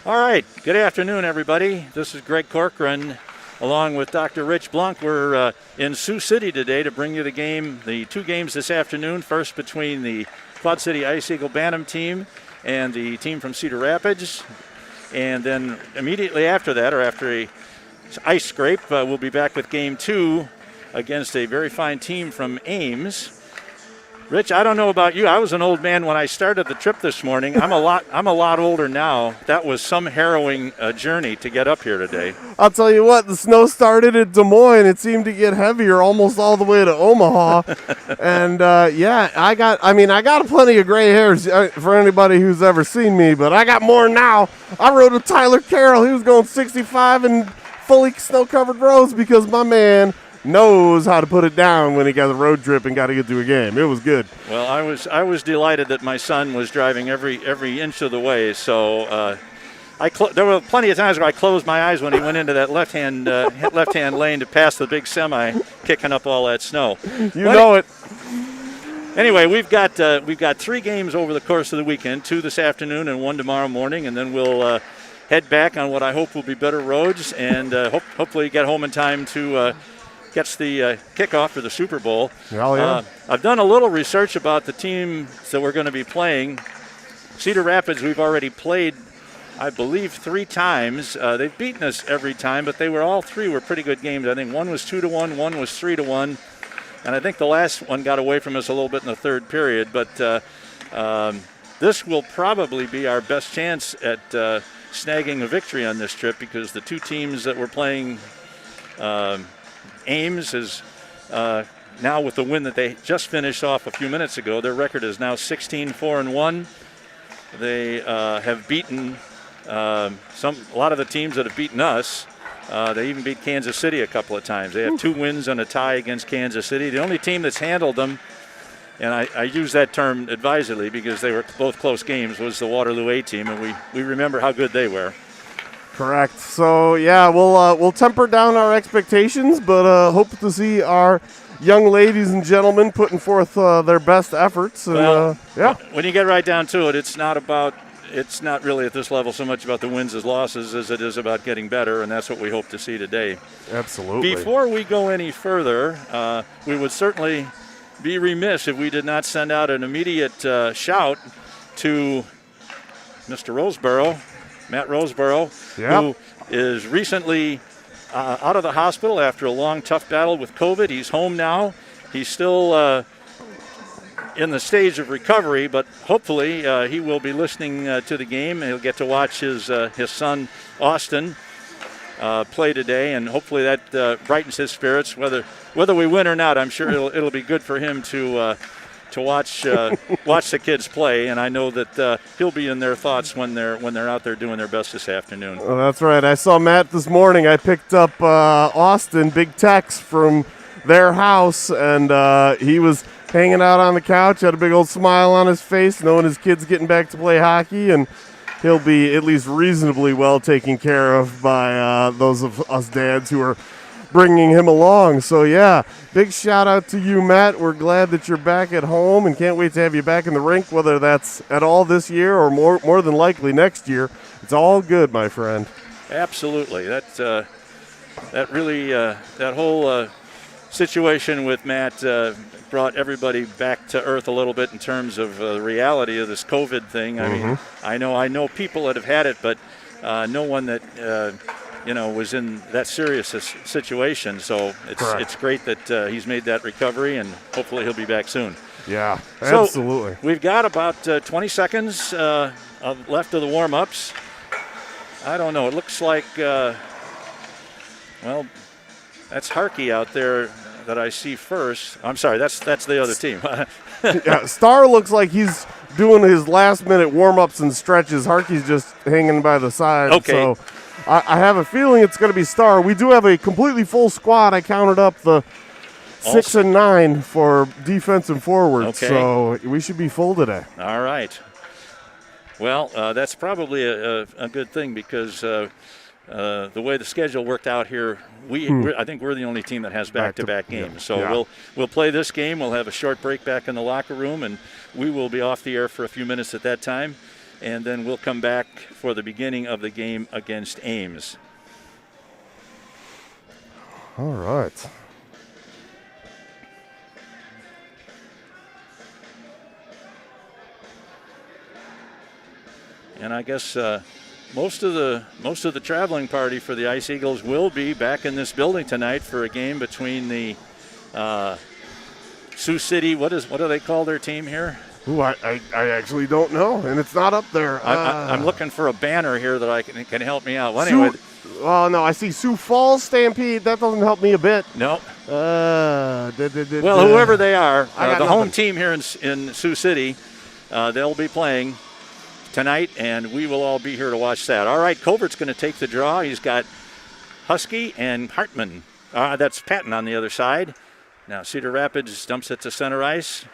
All right, good afternoon, everybody. This is Greg Corcoran, along with Dr. Rich Blunk. We're in Sioux City today to bring you the two games this afternoon. First between the Quad City Ice Eagle Bantam team and the team from Cedar Rapids. And then immediately after that, or after a ice scrape, we'll be back with game two against a very fine team from Ames. Rich, I don't know about you. I was an old man when I started the trip this morning. I'm a lot older now. That was some harrowing journey to get up here today. I'll tell you what, the snow started at Des Moines. It seemed to get heavier almost all the way to Omaha. And I got plenty of gray hairs for anybody who's ever seen me, but I got more now. I rode with Tyler Carroll. He was going 65 in fully snow-covered roads because my man knows how to put it down when he got a road trip and got to get to a game. It was good. Well, I was delighted that my son was driving every inch of the way. So there were plenty of times where I closed my eyes when he went into that left-hand lane to pass the big semi, kicking up all that snow. You know it. Anyway, we've got 3 games over the course of the weekend, 2 this afternoon and 1 tomorrow morning, and then we'll head back on what I hope will be better roads and hopefully get home in time to gets the kickoff for the Super Bowl. Oh, yeah. I've done a little research about the teams that we're going to be playing. Cedar Rapids we've already played, I believe, 3 times. They've beaten us every time, but all 3 were pretty good games. I think one was 2-1, one was 3-1, and I think the last one got away from us a little bit in the third period. But this will probably be our best chance at snagging a victory on this trip because the 2 teams that we're playing, Ames is now with the win that they just finished off a few minutes ago. Their record is now 16-4-1. They have beaten a lot of the teams that have beaten us. They even beat Kansas City a couple of times. They have 2 wins and a tie against Kansas City. The only team that's handled them, and I use that term advisedly because they were both close games, was the Waterloo A team, and we remember how good they were. Correct. So, yeah, we'll temper down our expectations, but hope to see our young ladies and gentlemen putting forth their best efforts. And, when you get right down to it, it's not really at this level so much about the wins as losses as it is about getting better, and that's what we hope to see today. Absolutely. Before we go any further, we would certainly be remiss if we did not send out an immediate shout to Mr. Roseborough, Matt Roseborough, who is recently out of the hospital after a long, tough battle with COVID. He's home now. He's still in the stage of recovery, but hopefully he will be listening to the game. He'll get to watch his son, Austin, play today, and hopefully that brightens his spirits. Whether we win or not, I'm sure it'll be good for him to watch the kids play, and I know that he'll be in their thoughts when they're out there doing their best this afternoon. Oh, that's right. I saw Matt this morning. I picked up Austin, big Tex, from their house, and he was hanging out on the couch, had a big old smile on his face, knowing his kid's getting back to play hockey, and he'll be at least reasonably well taken care of by those of us dads who are bringing him along. So, yeah, big shout out to you, Matt. We're glad that you're back at home and can't wait to have you back in the rink, whether that's at all this year or more than likely next year. It's all good, my friend. Absolutely. That whole situation with Matt brought everybody back to earth a little bit in terms of the reality of this COVID thing. I mean, I know people that have had it, but no one that was in that serious situation. So it's great that he's made that recovery, and hopefully he'll be back soon. Yeah, absolutely. So we've got about 20 seconds left of the warm-ups. I don't know. It looks like, that's Harkey out there that I see first. I'm sorry, that's the other team. Yeah, Star looks like he's doing his last-minute warm-ups and stretches. Harkey's just hanging by the side. Okay. So I have a feeling it's going to be Star. We do have a completely full squad. I counted up the 6 and 9 for defense and forward. Okay. So we should be full today. All right. Well, that's probably a good thing because the way the schedule worked out here, I think we're the only team that has back-to-back games. So we'll play this game. We'll have a short break back in the locker room, and we will be off the air for a few minutes at that time. and then we'll come back for the beginning of the game against Ames. All right. And I guess most of the traveling party for the Ice Eagles will be back in this building tonight for a game between the Sioux City. What do they call their team here? Ooh, I actually don't know, and it's not up there. I'm looking for a banner here that I can help me out. Well, Sioux, anyway. Oh, no, I see Sioux Falls Stampede. That doesn't help me a bit. No. Well, Whoever they are, the home nothing. team here in Sioux City, they'll be playing tonight, and we will all be here to watch that. All right, Covert's going to take the draw. He's got Husky and Hartman. That's Patton on the other side. Now Cedar Rapids dumps it to center ice,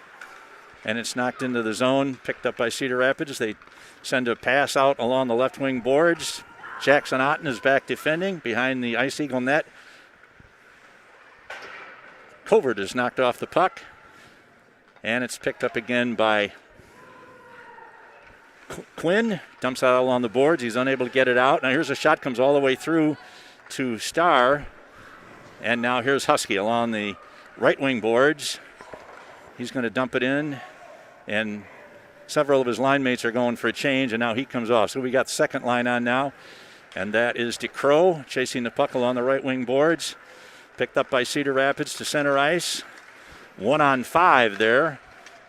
and it's knocked into the zone, picked up by Cedar Rapids. They send a pass out along the left wing boards. Jackson Otten is back defending behind the Ice Eagle net. Covert is knocked off the puck, and it's picked up again by Quinn. Dumps out along the boards. He's unable to get it out. Now here's a shot, comes all the way through to Star, and now here's Husky along the right wing boards. He's going to dump it in, and several of his line mates are going for a change, and now he comes off. So we got the second line on now, and that is DeCrow chasing the puck along the right wing boards. Picked up by Cedar Rapids to center ice. 1-on-5 there,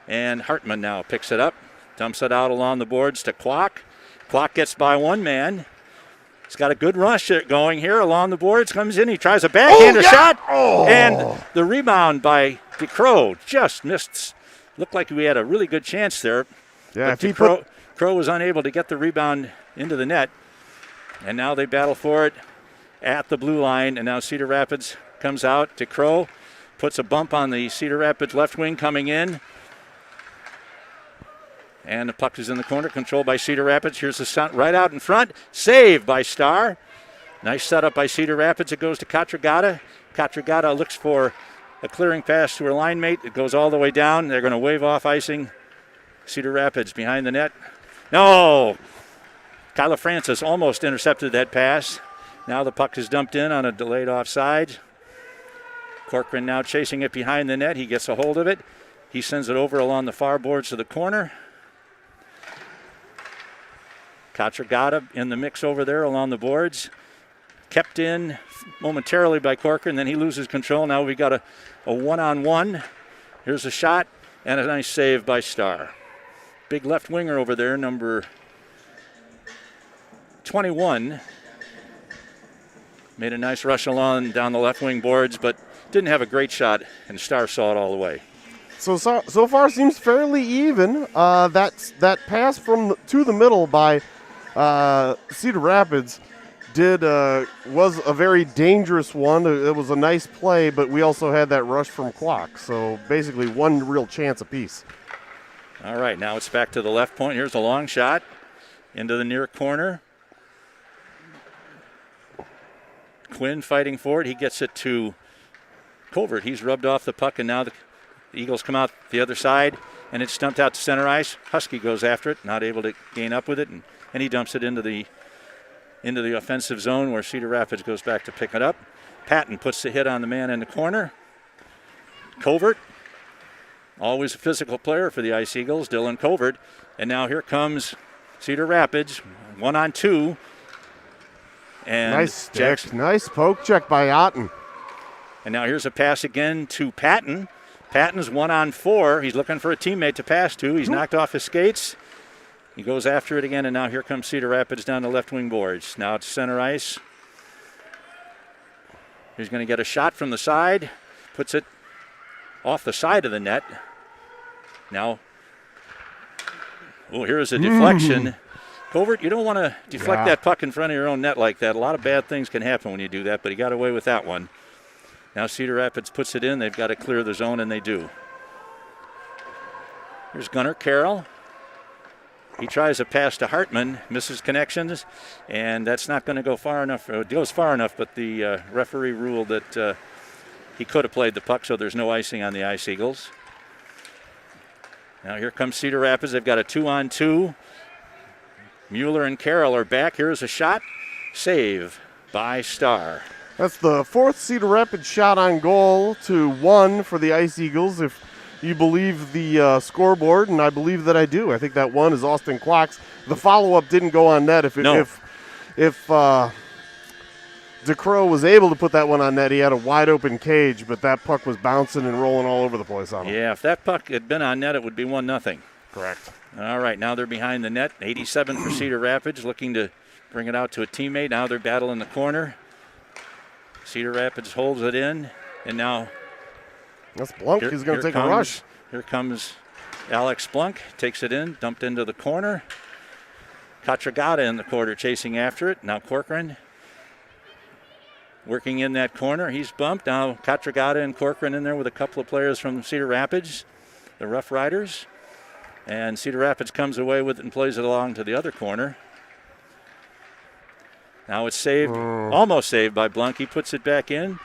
and Hartman now picks it up. Dumps it out along the boards to Kwok. Kwok gets by one man. He's got a good rush going here along the boards. Comes in, he tries a backhander shot. Oh. And the rebound by DeCrow just missed. Looked like we had a really good chance there. Yeah, but Crow was unable to get the rebound into the net. And now they battle for it at the blue line. And now Cedar Rapids comes out. DeCrow puts a bump on the Cedar Rapids left wing coming in. And the puck is in the corner, controlled by Cedar Rapids. Here's the shot right out in front. Saved by Star. Nice setup by Cedar Rapids. It goes to Katragata. Katragata looks for a clearing pass to her line mate. It goes all the way down. They're going to wave off icing. Cedar Rapids behind the net. No! Kyla Francis almost intercepted that pass. Now the puck is dumped in on a delayed offside. Corcoran now chasing it behind the net. He gets a hold of it. He sends it over along the far boards to the corner. Katragata in the mix over there along the boards. Kept in momentarily by Corcoran, then he loses control. Now we got a one-on-one. Here's a shot and a nice save by Star. Big left winger over there, number 21. Made a nice rush along down the left wing boards, but didn't have a great shot, and Star saw it all the way. So far seems fairly even. That pass to the middle by Cedar Rapids was a very dangerous one. It was a nice play, but we also had that rush from Kwok. So basically one real chance apiece. All right, now it's back to the left point. Here's a long shot into the near corner. Quinn fighting for it. He gets it to Covert. He's rubbed off the puck, and now the Eagles come out the other side, and it's dumped out to center ice. Husky goes after it, not able to gain up with it, and he dumps it into the offensive zone where Cedar Rapids goes back to pick it up. Patton puts the hit on the man in the corner. Covert, always a physical player for the Ice Eagles, Dylan Covert. And now here comes Cedar Rapids, 1-on-2. And nice stick, nice poke check by Otten. And now here's a pass again to Patton. Patton's 1-on-4. He's looking for a teammate to pass to. He's knocked off his skates. He goes after it again, and now here comes Cedar Rapids down the left wing boards. Now it's center ice. He's going to get a shot from the side. Puts it off the side of the net. Now, here's a deflection. Covert, you don't want to deflect that puck in front of your own net like that. A lot of bad things can happen when you do that, but he got away with that one. Now Cedar Rapids puts it in. They've got to clear the zone, and they do. Here's Gunnar Carroll. He tries a pass to Hartman, misses connections, and that's not going to go far enough. It goes far enough, but the referee ruled that he could have played the puck, so there's no icing on the Ice Eagles. Now here comes Cedar Rapids. They've got a 2-on-2. Mueller and Carroll are back. Here's a shot. Save by Starr. That's the fourth Cedar Rapids shot on goal to 1 for the Ice Eagles, if you believe the scoreboard, and I believe that I do. I think that one is Austin Quacks. The follow-up didn't go on net. If DeCrow was able to put that one on net, he had a wide-open cage, but that puck was bouncing and rolling all over the place on him. Yeah, if that puck had been on net, it would be 1-0. Correct. All right, now they're behind the net. 87 for Cedar Rapids, looking to bring it out to a teammate. Now they're battling the corner. Cedar Rapids holds it in, and now that's Blunk. He's going to take a rush. Here comes Alex Blunk, takes it in, dumped into the corner. Katragata in the corner chasing after it. Now Corcoran working in that corner. He's bumped. Now Katragata and Corcoran in there with a couple of players from Cedar Rapids, the RoughRiders. And Cedar Rapids comes away with it and plays it along to the other corner. Now it's saved, almost saved by Blunk. He puts it back in.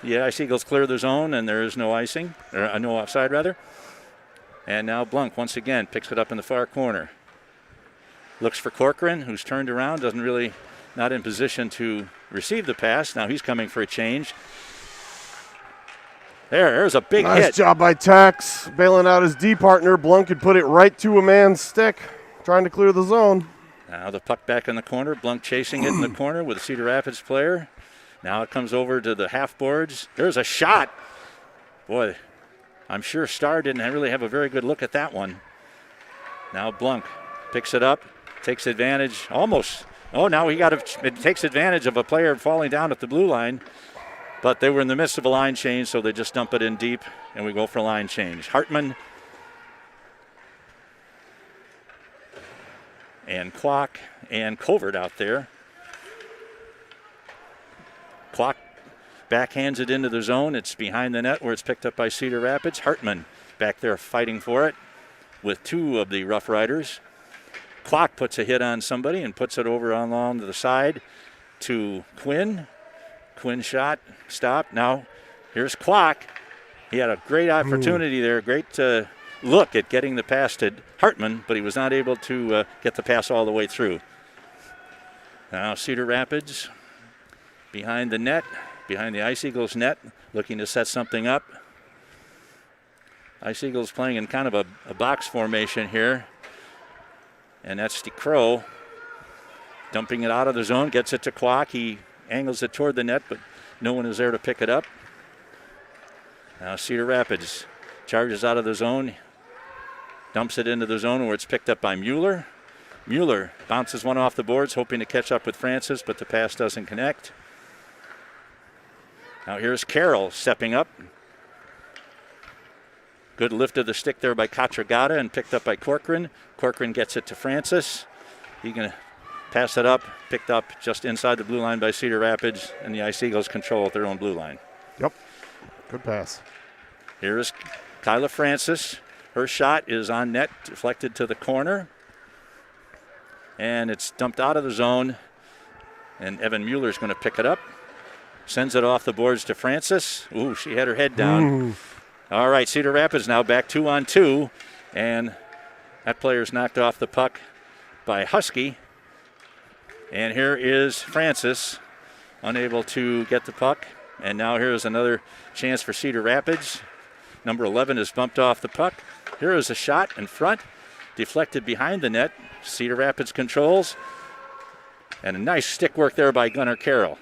The Ice Eagles clear the zone, and there is no icing, or no offside rather. And now Blunk once again picks it up in the far corner. Looks for Corcoran, who's turned around, not in position to receive the pass. Now he's coming for a change. There's a big hit. Nice job by Tex, bailing out his D partner. Blunk could put it right to a man's stick, trying to clear the zone. Now the puck back in the corner. Blunk chasing it in the corner with a Cedar Rapids player. Now it comes over to the half boards. There's a shot. Boy, I'm sure Starr didn't really have a very good look at that one. Now Blunk picks it up, takes advantage, almost. Oh, now it takes advantage of a player falling down at the blue line. But they were in the midst of a line change, so they just dump it in deep, and we go for a line change. Hartman and Kwok and Covert out there. Kwok backhands it into the zone. It's behind the net where it's picked up by Cedar Rapids. Hartman back there fighting for it with 2 of the RoughRiders. Kwok puts a hit on somebody and puts it over along to the side to Quinn. Quinn shot, stop. Now here's Kwok. He had a great opportunity there, great look at getting the pass to Hartman, but he was not able to get the pass all the way through. Now Cedar Rapids behind the net, behind the Ice Eagles net, looking to set something up. Ice Eagles playing in kind of a box formation here. And that's DeCrow dumping it out of the zone, gets it to Kwok. He angles it toward the net, but no one is there to pick it up. Now Cedar Rapids charges out of the zone, dumps it into the zone where it's picked up by Mueller. Mueller bounces one off the boards, hoping to catch up with Francis, but the pass doesn't connect. Now here's Carroll stepping up. Good lift of the stick there by Katragata and picked up by Corcoran. Corcoran gets it to Francis. He's going to pass it up, picked up just inside the blue line by Cedar Rapids, and the Ice Eagles control at their own blue line. Yep, good pass. Here's Kyla Francis. Her shot is on net, deflected to the corner. And it's dumped out of the zone, and Evan Mueller's going to pick it up. Sends it off the boards to Francis. Ooh, she had her head down. All right, Cedar Rapids now back 2-on-2, and that player's knocked off the puck by Husky. And here is Francis, unable to get the puck. And now here's another chance for Cedar Rapids. Number 11 is bumped off the puck. Here is a shot in front, deflected behind the net. Cedar Rapids controls. And a nice stick work there by Gunnar Carroll.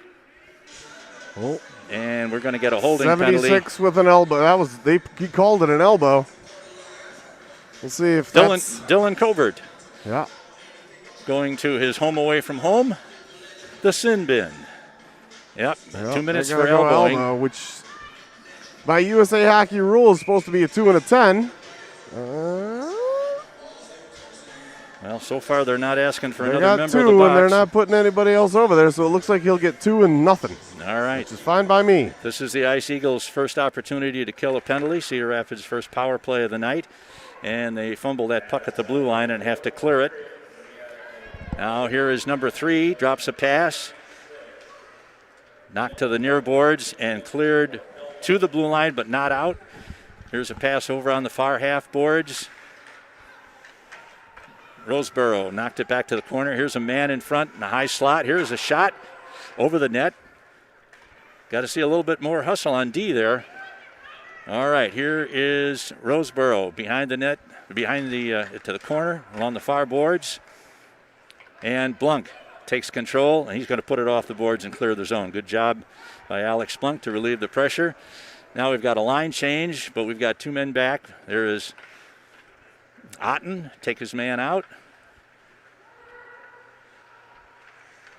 Oh. And we're going to get a holding penalty. 76 with an elbow. He called it an elbow. We'll see if Dylan Covert. Yeah. Going to his home away from home, the sin bin. Yep, 2 minutes for elbowing. Elbow, which by USA Hockey rules is supposed to be a 2 and a 10. Well, so far they're not asking for another member of the box. They got 2, and they're not putting anybody else over there, so it looks like he'll get 2 and nothing. All right. Which is fine by me. This is the Ice Eagles' first opportunity to kill a penalty. Cedar Rapids' first power play of the night. And they fumble that puck at the blue line and have to clear it. Now here is number 3, drops a pass. Knocked to the near boards and cleared to the blue line, but not out. Here's a pass over on the far half boards. Roseboro knocked it back to the corner. Here's a man in front in a high slot. Here's a shot over the net. Got to see a little bit more hustle on D there. All right, here is Roseboro behind the net, behind the to the corner along the far boards. And Blunk takes control, and he's going to put it off the boards and clear the zone. Good job by Alex Blunk to relieve the pressure. Now we've got a line change, but we've got 2 men back. There is Otten, take his man out.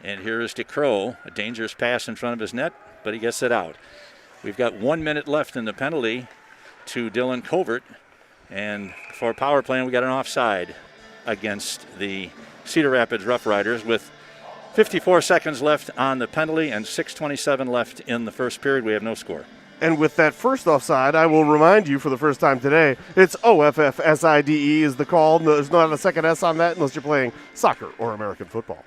And here is DeCrow, a dangerous pass in front of his net, but he gets it out. We've got 1 minute left in the penalty to Dylan Covert. And for power play, we got an offside against the Cedar Rapids RoughRiders with 54 seconds left on the penalty and 6:27 left in the first period. We have no score. And with that first offside, I will remind you for the first time today, it's OFFSIDE is the call. There's not a second S on that unless you're playing soccer or American football.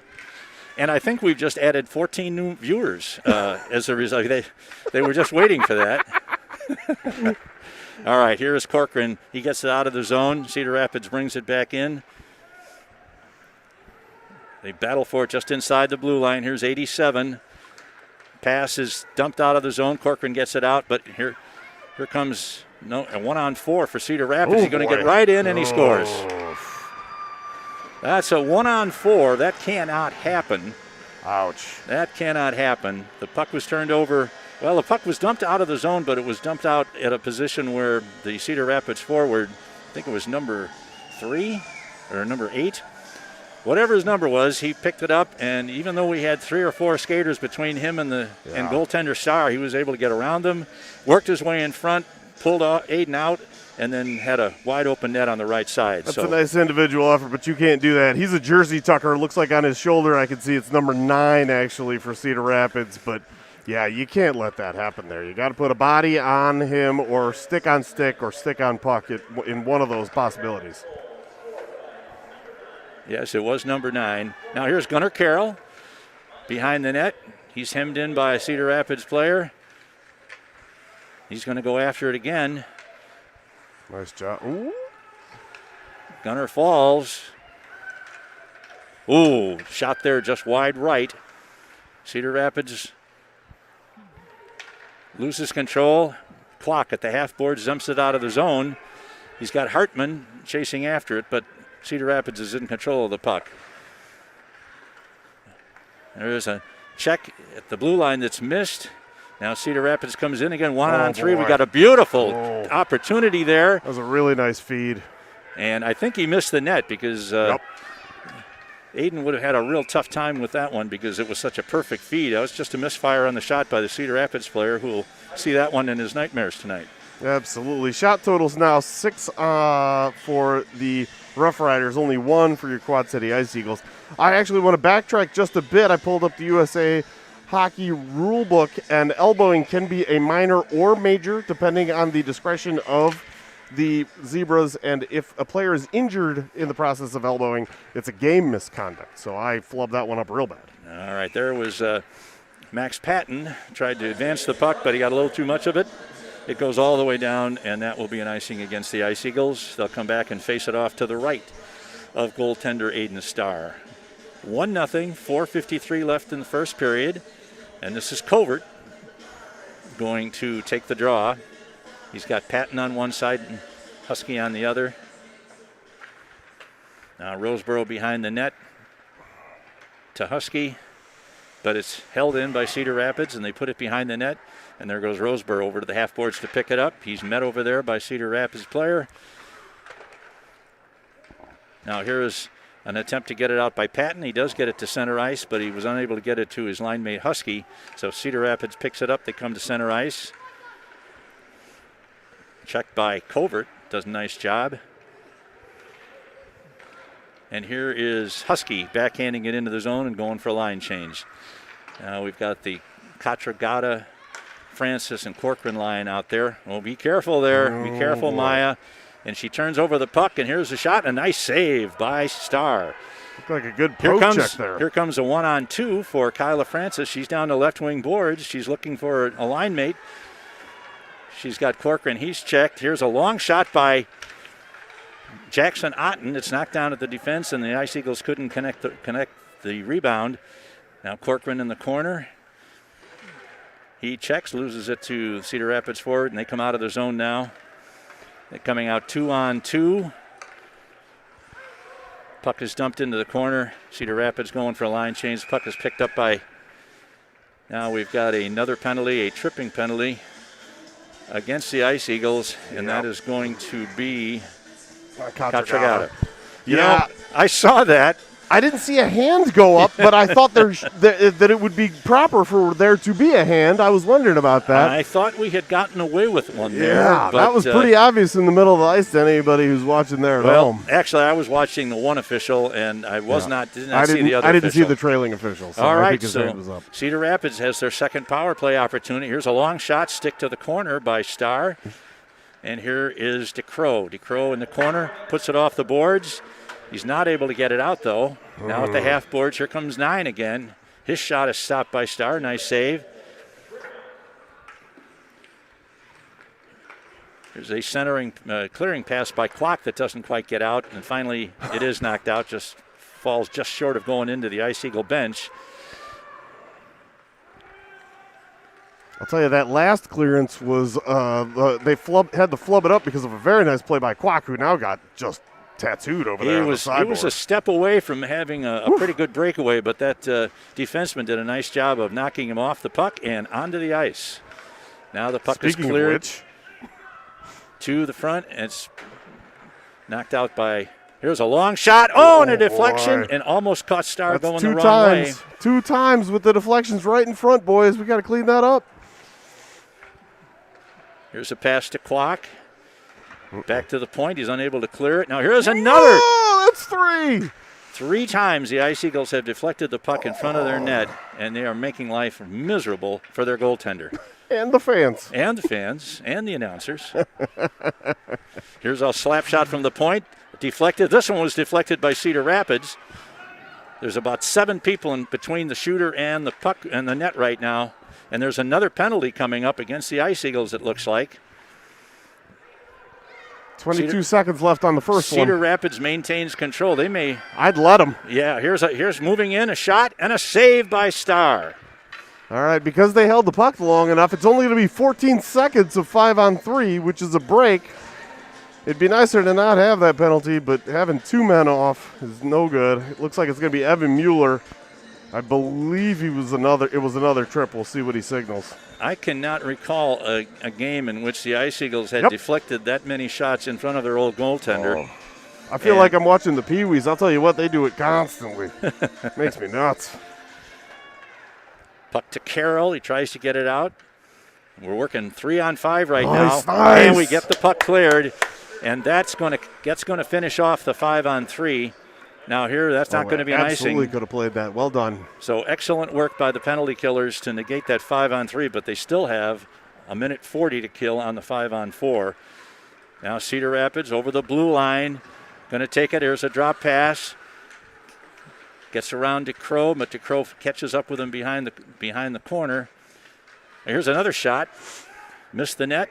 And I think we've just added 14 new viewers as a result. They were just waiting for that. All right, here is Corcoran. He gets it out of the zone. Cedar Rapids brings it back in. They battle for it just inside the blue line. Here's 87. Pass is dumped out of the zone. Corcoran gets it out, but here comes a 1-on-4 for Cedar Rapids. He's going to get right in, and he scores. That's a 1-on-4. That cannot happen. Ouch. That cannot happen. The puck was turned over. Well, the puck was dumped out of the zone, but it was dumped out at a position where the Cedar Rapids forward, I think it was number 3 or number 8, whatever his number was, he picked it up, and even though we had 3 or 4 skaters between him and and goaltender Star, he was able to get around them, worked his way in front, pulled Aiden out, and then had a wide open net on the right side. That's a nice individual effort, but you can't do that. He's a jersey tucker. Looks like on his shoulder I can see it's number 9 actually for Cedar Rapids, but yeah, you can't let that happen there. You got to put a body on him or stick on stick or stick on puck in one of those possibilities. Yes, it was number 9. Now here's Gunnar Carroll behind the net. He's hemmed in by a Cedar Rapids player. He's going to go after it again. Nice job. Ooh. Gunnar falls. Ooh, shot there just wide right. Cedar Rapids loses control. Clock at the half board, dumps it out of the zone. He's got Hartman chasing after it, but Cedar Rapids is in control of the puck. There's a check at the blue line that's missed. Now Cedar Rapids comes in again, 1-on-3. We got a beautiful opportunity there. That was a really nice feed. And I think he missed the net because Aiden would have had a real tough time with that one because it was such a perfect feed. That was just a misfire on the shot by the Cedar Rapids player who will see that one in his nightmares tonight. Absolutely. Shot totals now 6 for the RoughRiders, only 1 for your Quad City Ice Eagles. I actually want to backtrack just a bit. I pulled up the USA Hockey rule book, and elbowing can be a minor or major depending on the discretion of the Zebras, and if a player is injured in the process of elbowing, it's a game misconduct. So I flubbed that one up real bad. All right, there was Max Patton. Tried to advance the puck, but he got a little too much of it. It goes all the way down, and that will be an icing against the Ice Eagles. They'll come back and face it off to the right of goaltender Aiden Starr. 1-0, 4:53 left in the first period. And this is Covert going to take the draw. He's got Patton on one side and Husky on the other. Now Roseboro behind the net to Husky, but it's held in by Cedar Rapids, and they put it behind the net. And there goes Roseboro over to the half boards to pick it up. He's met over there by Cedar Rapids player. Now here is an attempt to get it out by Patton. He does get it to center ice, but he was unable to get it to his line mate Husky. So Cedar Rapids picks it up. They come to center ice. Checked by Covert. Does a nice job. And here is Husky backhanding it into the zone and going for a line change. Now we've got the Katragata, Francis, and Corcoran line out there. Well, be careful there. Be careful, Maya. And she turns over the puck, and here's the shot. A nice save by Starr. Looked like a good poke check there. Here comes a 1-on-2 for Kyla Francis. She's down the left wing boards. She's looking for a line mate. She's got Corcoran. He's checked. Here's a long shot by Jackson Otten. It's knocked down at the defense, and the Ice Eagles couldn't connect the rebound. Now Corcoran in the corner. He checks, loses it to Cedar Rapids forward, and they come out of their zone now. They're coming out 2-on-2. Puck is dumped into the corner. Cedar Rapids going for a line change. Puck is picked up by, now we've got another penalty, a tripping penalty against the Ice Eagles, and that is going to be Catragata. You know, I saw that. I didn't see a hand go up, but I thought that it would be proper for there to be a hand. I was wondering about that. I thought we had gotten away with one there. Yeah, but, that was pretty obvious in the middle of the ice to anybody who's watching there at home. Actually, I was watching the one official, and I did not see the other official. I didn't see the trailing official, so all right, I think his hand was up. Cedar Rapids has their second power play opportunity. Here's a long shot, stick to the corner by Starr. And here is DeCrow. DeCrow in the corner, puts it off the boards. He's not able to get it out, though. Now at the half boards, here comes 9 again. His shot is stopped by Starr. Nice save. There's a centering, clearing pass by Klock that doesn't quite get out. And finally, it is knocked out, just falls just short of going into the Ice Eagle bench. I'll tell you, that last clearance was, they had to flub it up because of a very nice play by Klock, who now got just tattooed over there on the sideboard. He was a step away from having a pretty good breakaway, but that defenseman did a nice job of knocking him off the puck and onto the ice. Now the puck is cleared to the front, and it's knocked out by, here's a long shot. Oh, and a deflection, and almost caught Starr going the wrong way. 2 times with the deflections right in front, boys. We got to clean that up. Here's a pass to Klock. Back to the point. He's unable to clear it. Now here's another. Oh, that's 3. 3 times the Ice Eagles have deflected the puck in front of their net, and they are making life miserable for their goaltender. And the fans. And the fans. And the announcers. Here's a slap shot from the point. Deflected. This one was deflected by Cedar Rapids. There's about 7 people in between the shooter and the puck and the net right now. And there's another penalty coming up against the Ice Eagles, it looks like. 22 seconds left on the first one. Cedar Rapids maintains control. They may. I'd let them. Yeah, here's moving in, a shot, and a save by Starr. All right, because they held the puck long enough, it's only going to be 14 seconds of 5-on-3, which is a break. It'd be nicer to not have that penalty, but having 2 men off is no good. It looks like it's going to be Evan Mueller. I believe it was another trip. We'll see what he signals. I cannot recall a game in which the Ice Eagles had deflected that many shots in front of their old goaltender. Oh. I feel like I'm watching the Pee-wees. I'll tell you what, they do it constantly. Makes me nuts. Puck to Carroll. He tries to get it out. We're working 3-on-5 right now. Nice. And we get the puck cleared. And that's going to finish off the 5-on-3. Now here, that's not going to be an icing. Absolutely could have played that. Well done. So excellent work by the penalty killers to negate that 5-on-3, but they still have 1:40 to kill on the 5-on-4. Now Cedar Rapids over the blue line. Going to take it. Here's a drop pass. Gets around DeCrow, but DeCrow catches up with him behind the corner. Here's another shot. Missed the net.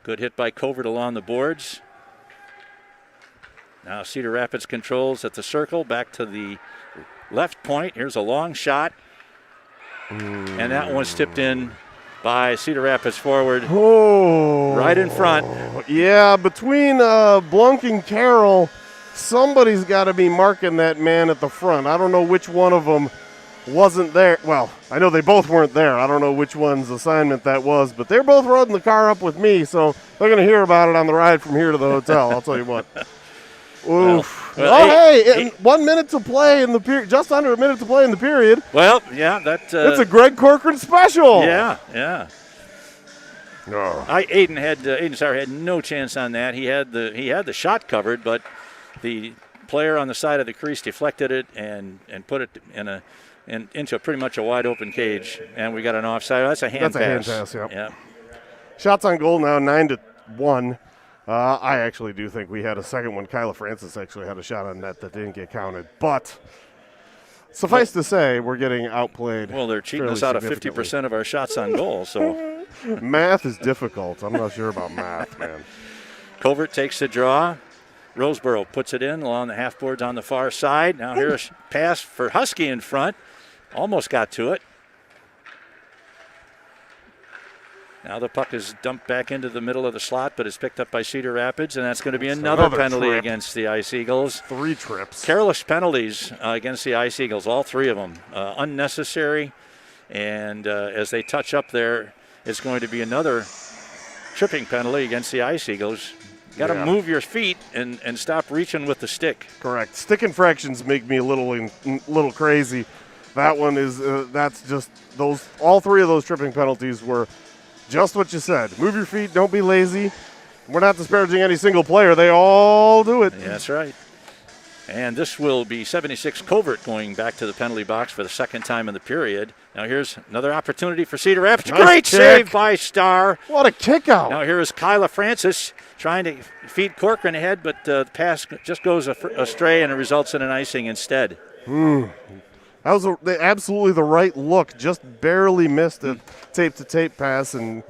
Good hit by Covert along the boards. Now Cedar Rapids controls at the circle, back to the left point. Here's a long shot. And that one's tipped in by Cedar Rapids forward. Oh. Right in front. Yeah, between Blunk and Carroll, somebody's got to be marking that man at the front. I don't know which one of them wasn't there. Well, I know they both weren't there. I don't know which one's assignment that was, but they're both riding the car up with me, so they're going to hear about it on the ride from here to the hotel. I'll tell you what. Oof. Well, 1 minute to play in the period, just under a minute to play in the period. Well, yeah, that's a Greg Corcoran special. Yeah. Oh. Aiden Starr had no chance on that. He had the shot covered, but the player on the side of the crease deflected it and put it into pretty much a wide open cage, and we got an offside. That's a hand pass. That's a hand pass. Yep. Yeah. Shots on goal now 9-1. I actually do think we had a second one. Kyla Francis actually had a shot on net that didn't get counted. But suffice to say, we're getting outplayed. Well, they're cheating us out of 50% of our shots on goal. So Math is difficult. I'm not sure about math, man. Covert takes the draw. Roseboro puts it in along the half boards on the far side. Now here's a pass for Husky in front. Almost got to it. Now the puck is dumped back into the middle of the slot, but it's picked up by Cedar Rapids, and that's going to be another penalty trip against the Ice Eagles. 3 trips. Careless penalties against the Ice Eagles, all 3 of them. Unnecessary, and as they touch up there, it's going to be another tripping penalty against the Ice Eagles. Got to move your feet and stop reaching with the stick. Correct. Stick infractions make me a little crazy. That one is that's just those. All 3 of those tripping penalties were just what you said. Move your feet. Don't be lazy. We're not disparaging any single player. They all do it. Yeah, that's right. And this will be 76 Covert going back to the penalty box for the second time in the period. Now here's another opportunity for Cedar Rapids. Nice Great kick. save by Starr. What a kick out. Now here is Kyla Francis trying to feed Corcoran ahead, but the pass just goes astray and it results in an icing instead. That was absolutely the right look. Just barely missed a tape-to-tape pass. And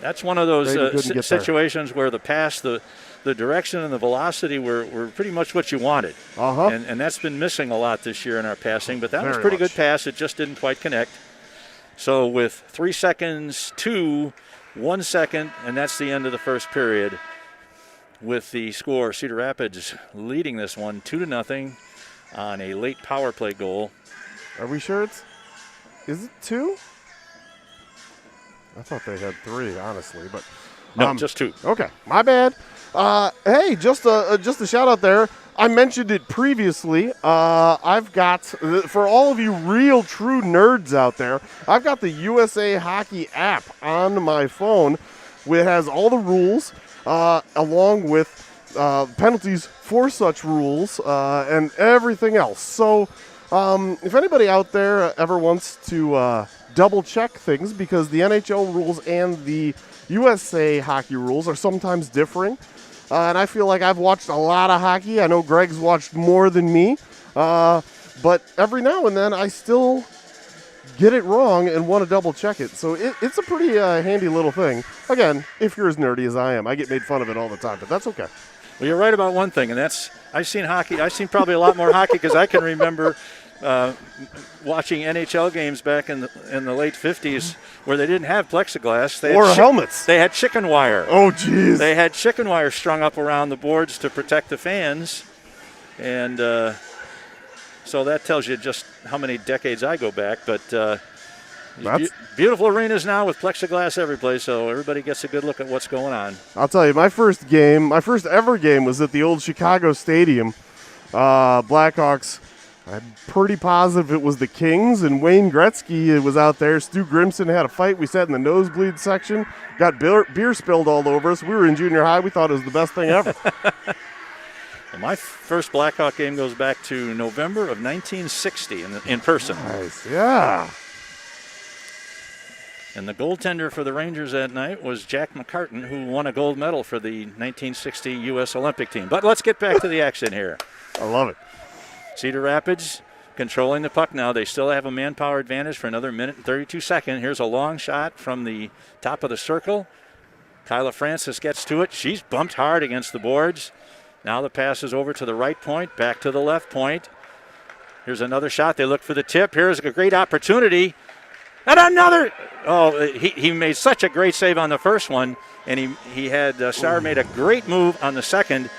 that's one of those situations where the pass, the direction and the velocity were pretty much what you wanted. And that's been missing a lot this year in our passing, but that was a pretty good pass. It just didn't quite connect. So with 3 seconds to 1 second, and that's the end of the first period, with the score, Cedar Rapids leading this one 2-0 on a late power play goal. Are we sure is it 2? I thought they had 3, honestly, but no, just 2. Okay, my bad. Hey, just a shout out there. I mentioned it previously. I've got, for all of you real true nerds out there, I've got the USA Hockey app on my phone. It has all the rules, along with penalties for such rules, and everything else. So if anybody out there ever wants to double check things, because the NHL rules and the USA hockey rules are sometimes differing, and I feel like I've watched a lot of hockey. I know Greg's watched more than me, but every now and then I still get it wrong and want to double check it. So it's a pretty handy little thing. Again, if you're as nerdy as I am, I get made fun of it all the time, but that's okay. Well, you're right about one thing, and that's I've seen hockey. I've seen probably a lot more hockey because I can remember watching NHL games back in the late 50s where they didn't have plexiglass. They had helmets. They had chicken wire. Oh, geez. They had chicken wire strung up around the boards to protect the fans. And so that tells you just how many decades I go back. But beautiful arenas now with plexiglass every place, so everybody gets a good look at what's going on. I'll tell you, my first ever game was at the old Chicago Stadium. Blackhawks, I'm pretty positive it was the Kings, and Wayne Gretzky was out there. Stu Grimson had a fight. We sat in the nosebleed section, got beer spilled all over us. We were in junior high. We thought it was the best thing ever. Well, my first Blackhawk game goes back to November of 1960 in person. Nice, yeah. And the goaltender for the Rangers that night was Jack McCartan, who won a gold medal for the 1960 U.S. Olympic team. But let's get back to the action here. I love it. Cedar Rapids controlling the puck now. They still have a manpower advantage for another minute and 32 seconds. Here's a long shot from the top of the circle. Kyla Francis gets to it. She's bumped hard against the boards. Now the pass is over to the right point, back to the left point. Here's another shot. They look for the tip. Here's a great opportunity. And another. Oh, he made such a great save on the first one, and he had Starr made a great move on the second.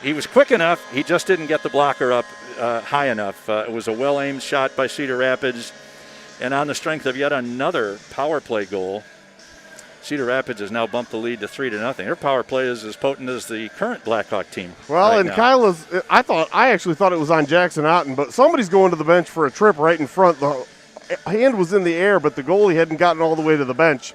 He was quick enough. He just didn't get the blocker up high enough. It was a well-aimed shot by Cedar Rapids. And on the strength of yet another power play goal, Cedar Rapids has now bumped the lead to 3-0. Their power play is as potent as the current Blackhawk team. Well, right and now. Kyla's, I actually thought it was on Jackson Otten, but somebody's going to the bench for a trip right in front. The hand was in the air, but the goalie hadn't gotten all the way to the bench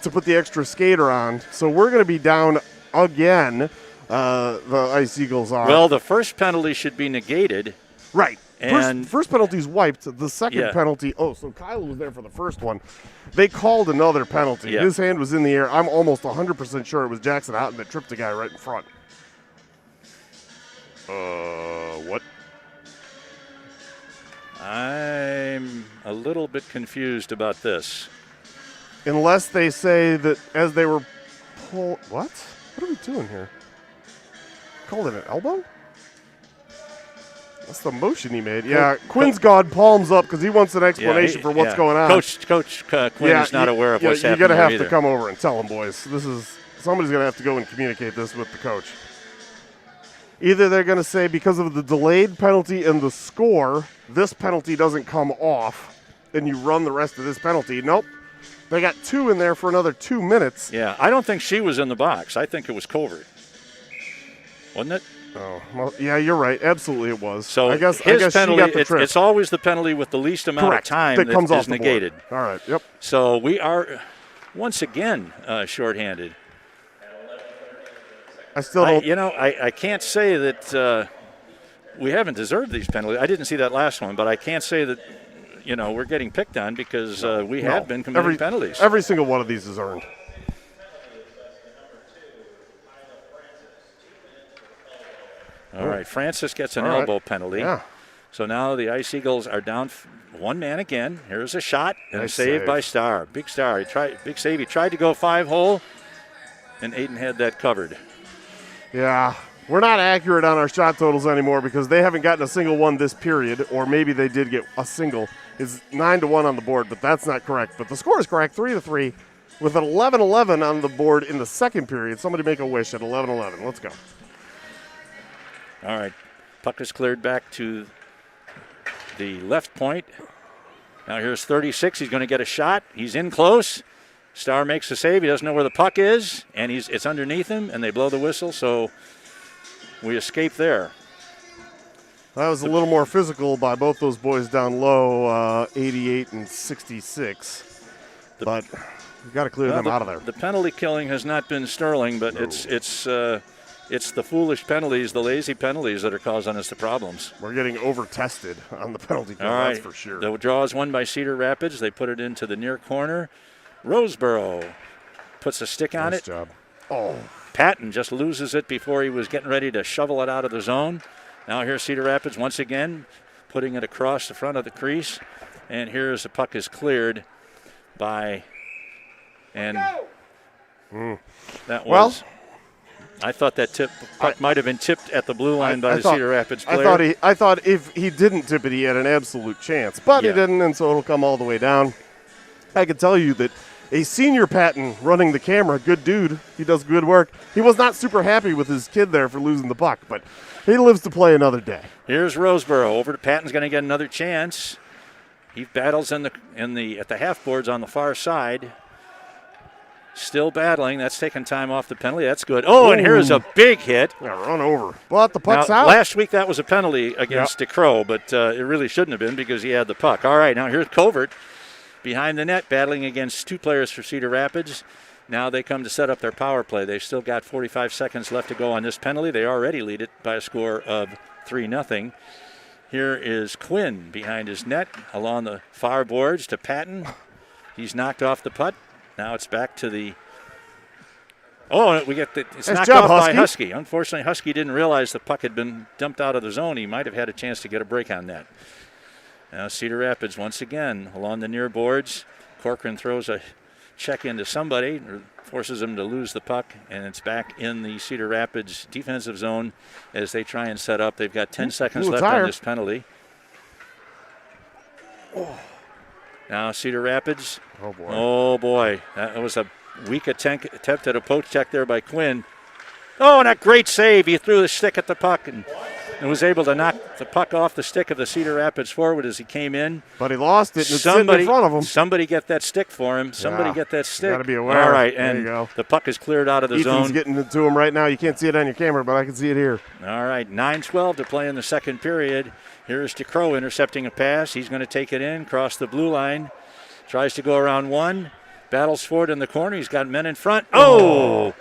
to put the extra skater on. So we're going to be down again. The Ice Eagles are. Well, the first penalty should be negated. Right. And first penalty's wiped. The second penalty, so Kyla was there for the first one. They called another penalty. Yeah. His hand was in the air. I'm almost 100% sure it was Jackson Otten that tripped the guy right in front. What? I'm a little bit confused about this. unless they say that as they were what are we doing here? Called it an elbow? That's the motion he made. Yeah, Quinn's God palms up because he wants an explanation for what's going on. Coach Quinn is not aware of what's happening. You're going to have either. to come over and tell him, boys. Somebody's going to have to go and communicate this with the coach. Either they're going to say because of the delayed penalty and the score, this penalty doesn't come off, and you run the rest of this penalty. Nope. They got 2 in there for another 2 minutes. Yeah, I don't think she was in the box. I think it was Covert. Wasn't it? Oh, well, yeah, you're right. Absolutely it was. So I guess penalty, she got the trip. it's always the penalty with the least amount of time that comes is off negated. All right, yep. So we are once again shorthanded. I still don't. I can't say that we haven't deserved these penalties. I didn't see that last one, but I can't say that we're getting picked on because we have been committing penalties. Every single one of these is earned. All right, Francis gets an elbow penalty. Yeah. So now the Ice Eagles are down 1 man again. Here's a shot and a save by Star. Big Star. Big save. He tried to go 5-hole, and Aiden had that covered. Yeah. We're not accurate on our shot totals anymore because they haven't gotten a single one this period, or maybe they did get a single. It's 9-1 on the board, but that's not correct. But the score is correct, 3-3, with an 11-11 on the board in the second period. Somebody make a wish at 11-11. Let's go. All right, puck is cleared back to the left point. Now here's 36. He's going to get a shot. He's in close. Star makes the save. He doesn't know where the puck is, and it's underneath him, and they blow the whistle, so we escape there. That was a little more physical by both those boys down low, 88 and 66. But we've got to clear them out of there. The penalty killing has not been sterling, but it's the foolish penalties, the lazy penalties that are causing us the problems. We're getting over-tested on the penalty kill, that's for sure. The draw is won by Cedar Rapids. They put it into the near corner. Roseboro puts a stick on it. Nice job. Oh. Patton just loses it before he was getting ready to shovel it out of the zone. Now here's Cedar Rapids once again, putting it across the front of the crease. And here's the puck is cleared by, and that was... Well, I thought that puck might have been tipped at the blue line by the Cedar Rapids player. I thought if he didn't tip it, he had an absolute chance. But he didn't, and so it'll come all the way down. I can tell you that a senior Patton running the camera, good dude, he does good work. He was not super happy with his kid there for losing the puck, but he lives to play another day. Here's Roseboro. Over to Patton's going to get another chance. He battles at the half boards on the far side. Still battling. That's taking time off the penalty. That's good. Oh, and here's a big hit. Yeah, run over. But the puck's out. Last week that was a penalty against DeCrow, but it really shouldn't have been because he had the puck. All right, now here's Covert behind the net battling against 2 players for Cedar Rapids. Now they come to set up their power play. They've still got 45 seconds left to go on this penalty. They already lead it by a score of 3-0. Here is Quinn behind his net along the far boards to Patton. He's knocked off the putt. Now it's back to the. Oh, it's knocked off by Husky. Unfortunately, Husky didn't realize the puck had been dumped out of the zone. He might have had a chance to get a break on that. Now Cedar Rapids once again along the near boards. Corcoran throws a check into somebody, or forces him to lose the puck, and it's back in the Cedar Rapids defensive zone as they try and set up. They've got 10 seconds left on this penalty. Oh. Now Cedar Rapids. Oh, boy. Oh, boy. That was a weak attempt at a poke check there by Quinn. Oh, and a great save. He threw the stick at the puck and was able to knock the puck off the stick of the Cedar Rapids forward as he came in. But he lost it, and it's sitting in front of him. Somebody get that stick for him. Somebody get that stick. Got to be aware. All right, and the puck is cleared out of the zone. Ethan's getting it to him right now. You can't see it on your camera, but I can see it here. All right, 9:12 to play in the second period. Here's DeCrow intercepting a pass. He's going to take it in, cross the blue line. Tries to go around one. Battles for it in the corner. He's got men in front. Oh!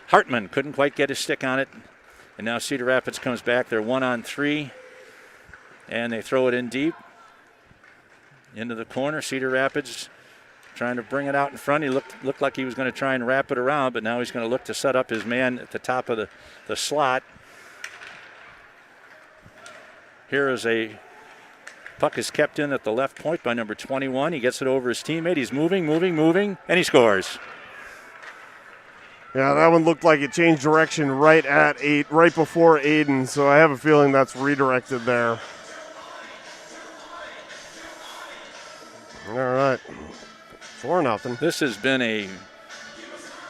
Hartman couldn't quite get his stick on it. And now Cedar Rapids comes back. They're 1-on-3. And they throw it in deep. Into the corner. Cedar Rapids trying to bring it out in front. He looked like he was going to try and wrap it around, but now he's going to look to set up his man at the top of the slot. Here is a Puck is kept in at the left point by number 21. He gets it over his teammate. He's moving, and he scores. Yeah, that one looked like it changed direction right before Aiden, so I have a feeling that's redirected there. All right. 4-0. This has been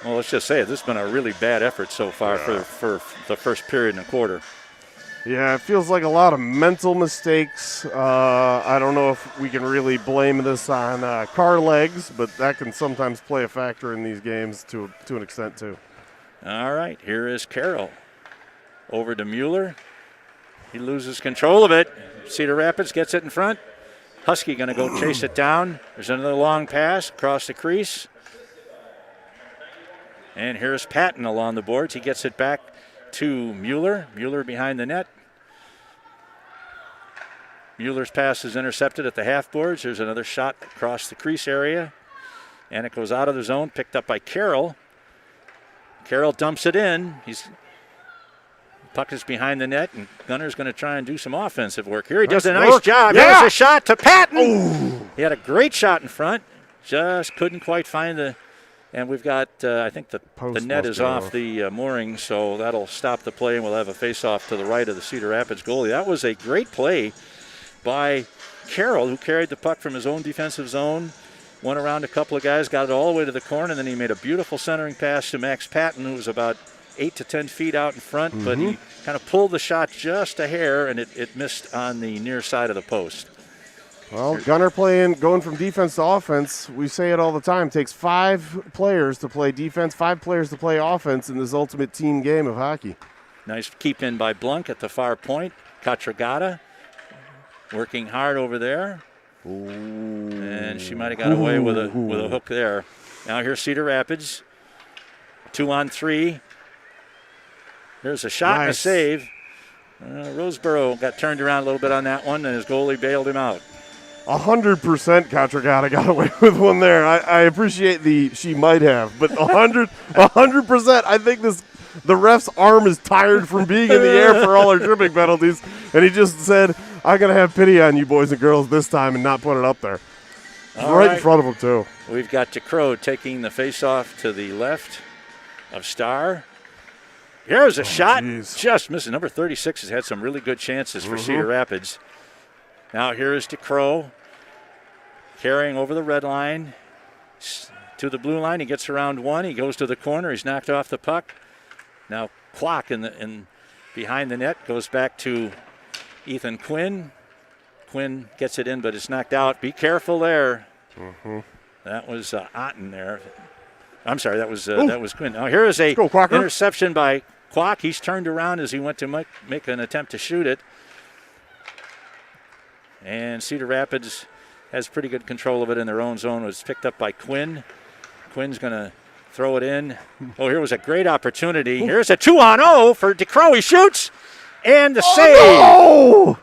let's just say it, this has been a really bad effort so far for the first period and a quarter. Yeah, it feels like a lot of mental mistakes. I don't know if we can really blame this on car legs, but that can sometimes play a factor in these games to an extent too. All right, here is Carroll. Over to Mueller. He loses control of it. Cedar Rapids gets it in front. Husky going to go chase it down. There's another long pass across the crease. And here's Patton along the boards. He gets it back to Mueller. Mueller behind the net. Mueller's pass is intercepted at the half boards. There's another shot across the crease area. And it goes out of the zone, picked up by Carroll. Carroll dumps it in. Puck is behind the net, and Gunner's going to try and do some offensive work here. He does a nice job. Yeah. There's a shot to Patton. Ooh. He had a great shot in front. Just couldn't quite find the... And we've got, I think the net is off the mooring, so that'll stop the play, and we'll have a face-off to the right of the Cedar Rapids goalie. That was a great play by Carroll, who carried the puck from his own defensive zone, went around a couple of guys, got it all the way to the corner, and then he made a beautiful centering pass to Max Patton, who was about 8 to 10 feet out in front, but he kind of pulled the shot just a hair, and it missed on the near side of the post. Well, Gunner going from defense to offense, we say it all the time, takes 5 players to play defense, 5 players to play offense in this ultimate team game of hockey. Nice keep in by Blunk at the far point. Katragata working hard over there. Ooh. And she might have got away with a hook there. Now here's Cedar Rapids. 2-on-3. There's a shot and a save. Roseboro got turned around a little bit on that one, and his goalie bailed him out. 100% Katragata got away with one there. I appreciate she might have, but 100%. I think the ref's arm is tired from being in the air for all our tripping penalties, and he just said, I'm going to have pity on you boys and girls this time and not put it up there. Right in front of him, too. We've got DeCrow taking the face-off to the left of Starr. Here's a shot. Just missing. Number 36 has had some really good chances for Cedar Rapids. Now here is DeCrow carrying over the red line to the blue line. He gets around one. He goes to the corner. He's knocked off the puck. Now clock in behind the net goes back to Ethan Quinn. Quinn gets it in, but it's knocked out. Be careful there. That was Otten there. I'm sorry, that was Quinn. Now here is a interception by Kwok. He's turned around as he went to make an attempt to shoot it. And Cedar Rapids has pretty good control of it in their own zone. It was picked up by Quinn. Quinn's going to throw it in. Oh, here was a great opportunity. Here's a 2-on-0 for DeCrow. He shoots, and the save. No!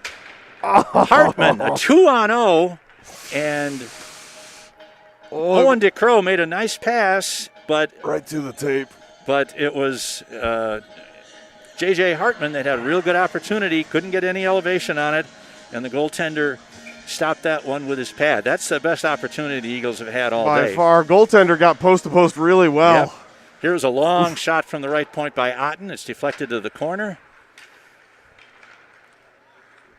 Hartman, a 2-on-0, and Owen DeCrow made a nice pass, but right to the tape. But it was J.J. Hartman that had a real good opportunity, couldn't get any elevation on it, and the goaltender stopped that one with his pad. That's the best opportunity the Eagles have had all day. By far, goaltender got post-to-post really well. Yep. Here's a long shot from the right point by Otten. It's deflected to the corner.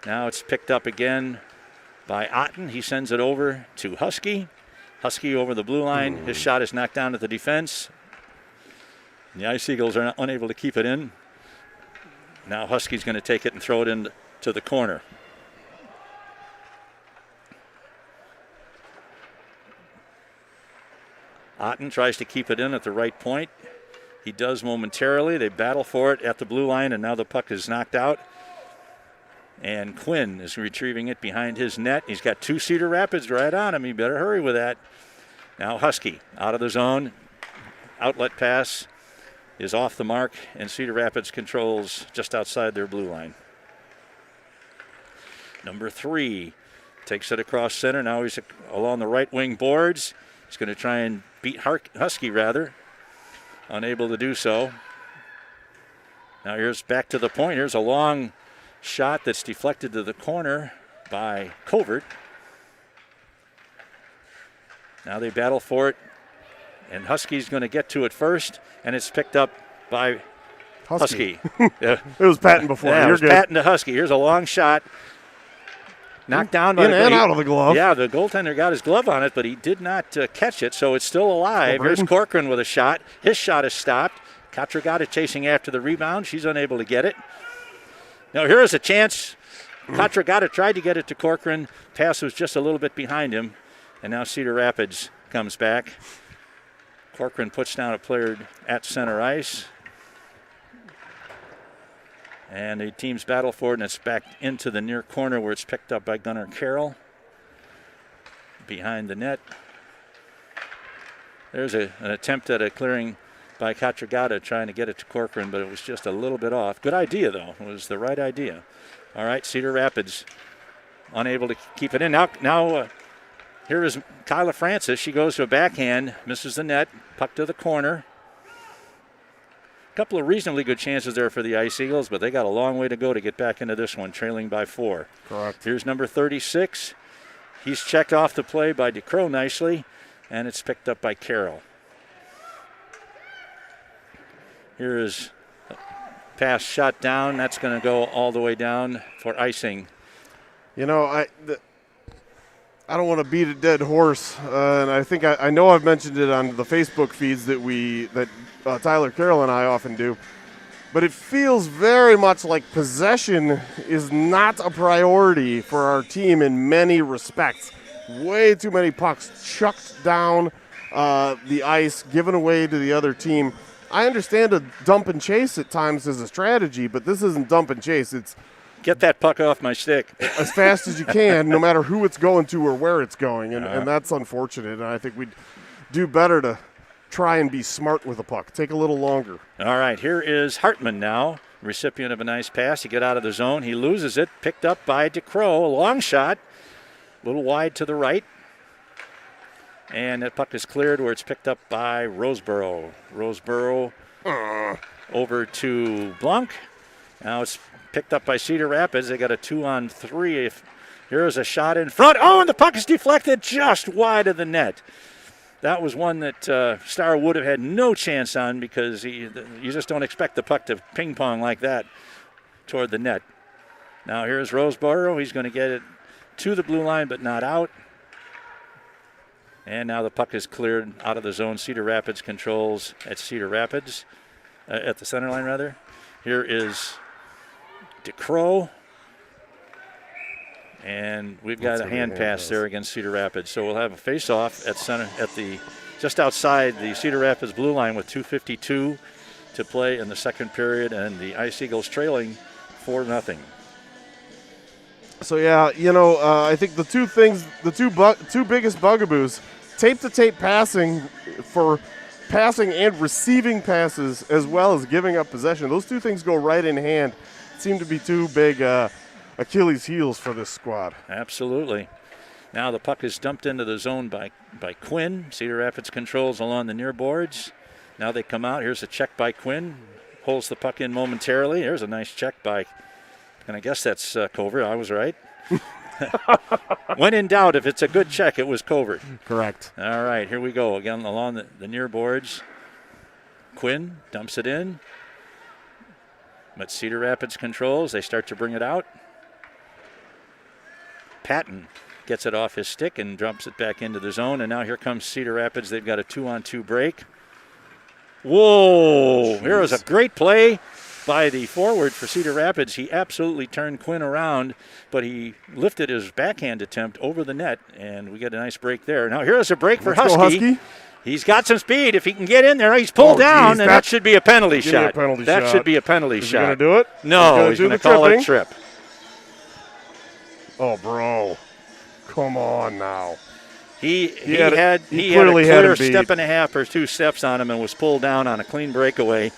Now it's picked up again by Otten. He sends it over to Husky. Husky over the blue line. His shot is knocked down at the defense. The Ice Eagles are unable to keep it in. Now Husky's going to take it and throw it into the corner. Otten tries to keep it in at the right point. He does momentarily. They battle for it at the blue line, and now the puck is knocked out. And Quinn is retrieving it behind his net. He's got 2 Cedar Rapids right on him. He better hurry with that. Now Husky out of the zone. Outlet pass is off the mark, and Cedar Rapids controls just outside their blue line. Number 3 takes it across center. Now he's along the right wing boards. He's going to try and beat Husky, rather. Unable to do so. Now here's back to the point. Here's a long shot that's deflected to the corner. by Covert. Now they battle for it, and Husky's going to get to it first, and it's picked up by Husky. It was Patton before. Yeah, You're it was good. Patton to Husky. Here's a long shot. Knocked down by in and out of the glove. Yeah, the goaltender got his glove on it, but he did not catch it, so it's still alive. Here's Corcoran with a shot. His shot is stopped. Katragata chasing after the rebound. She's unable to get it. Now here is a chance. Katragata tried to get it to Corcoran. Pass was just a little bit behind him, and now Cedar Rapids comes back. Corcoran puts down a player at center ice. And the teams battle for it, and it's back into the near corner where it's picked up by Gunnar Carroll. Behind the net. There's an attempt at a clearing by Katragata trying to get it to Corcoran, but it was just a little bit off. Good idea, though. It was the right idea. All right, Cedar Rapids unable to keep it in. Now here is Kyla Francis. She goes to a backhand, misses the net, puck to the corner. Couple of reasonably good chances there for the Ice Eagles, but they got a long way to go to get back into this one, trailing by 4. Correct. Here's number 36. He's checked off the play by DeCrow nicely, and it's picked up by Carroll. Here is a pass shot down. That's going to go all the way down for icing. You know, I don't want to beat a dead horse, and I think I know I've mentioned it on the Facebook feeds that Tyler Carroll and I often do, but it feels very much like possession is not a priority for our team in many respects. Way too many pucks chucked down the ice, given away to the other team. I understand a dump and chase at times as a strategy, but this isn't dump and chase. It's get that puck off my stick as fast as you can, no matter who it's going to or where it's going, and that's unfortunate. And I think we'd do better to try and be smart with the puck. Take a little longer. All right, here is Hartman now, recipient of a nice pass. He get out of the zone. He loses it. Picked up by DeCrow. A long shot. A little wide to the right. And that puck is cleared where it's picked up by Roseboro. Roseboro over to Blanc. Now it's picked up by Cedar Rapids. They got a 2-on-3. Here's a shot in front. Oh, and the puck is deflected just wide of the net. That was one that Star would have had no chance on because you just don't expect the puck to ping pong like that toward the net. Now here's Roseboro. He's going to get it to the blue line but not out. And now the puck is cleared out of the zone. Cedar Rapids controls at Cedar Rapids, at the center line rather. Here is DeCrow. And we've got a hand pass there against Cedar Rapids. So we'll have a face-off at center, just outside the Cedar Rapids blue line with 2:52 to play in the second period, and the Ice Eagles trailing 4-0. So yeah, I think the two biggest bugaboos, tape-to-tape passing for passing and receiving passes, as well as giving up possession. Those two things go right in hand. Seem to be two big Achilles heels for this squad. Absolutely. Now the puck is dumped into the zone by Quinn. Cedar Rapids controls along the near boards. Now they come out. Here's a check by Quinn. Holds the puck in momentarily. Here's a nice check by, and I guess that's Covert. I was right. When in doubt, if it's a good check, it was Covert. Correct. All right, here we go. Again, along the near boards. Quinn dumps it in. But Cedar Rapids controls. They start to bring it out. Patton gets it off his stick and dumps it back into the zone. And now here comes Cedar Rapids. They've got a 2-on-2 break. Whoa! Here was a great play by the forward for Cedar Rapids. He absolutely turned Quinn around, but he lifted his backhand attempt over the net, and we get a nice break there. Now here's a break for Husky. He's got some speed. If he can get in there, he's pulled down, and that should be a penalty shot. That should be a penalty shot. Is he going to do it? No, he's going to call it a trip. Oh, bro. Come on now. He had a clear step and a half or 2 steps on him and was pulled down on a clean breakaway.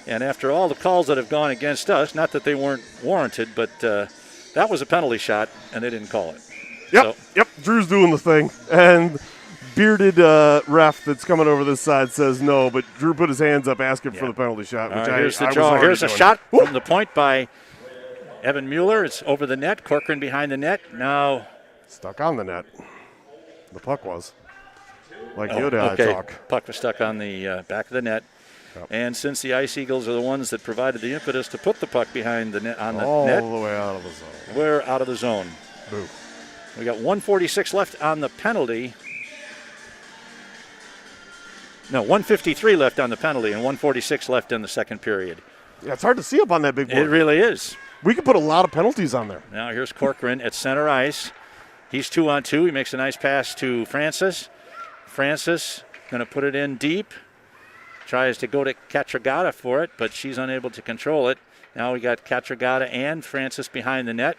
And after all the calls that have gone against us, not that they weren't warranted, but that was a penalty shot, and they didn't call it. Yep. Drew's doing the thing. And bearded ref that's coming over this side says no, but Drew put his hands up asking for the penalty shot. Which here's the draw. Here's a shot from the point by Evan Mueller, it's over the net. Corcoran behind the net. Now. Stuck on the net. The puck was. Like Yoda okay. talk. Puck was stuck on the back of the net. Yep. And since the Ice Eagles are the ones that provided the impetus to put the puck behind the net on the net. All the way out of the zone. We're out of the zone. Boo. We got 1:46 left on the penalty. No, 1:53 left on the penalty and 1:46 left in the second period. Yeah, it's hard to see up on that big board. It really is. We could put a lot of penalties on there. Now here's Corcoran at center ice. He's 2-on-2. He makes a nice pass to Francis. Francis going to put it in deep. Tries to go to Catragata for it, but she's unable to control it. Now we got Catragata and Francis behind the net.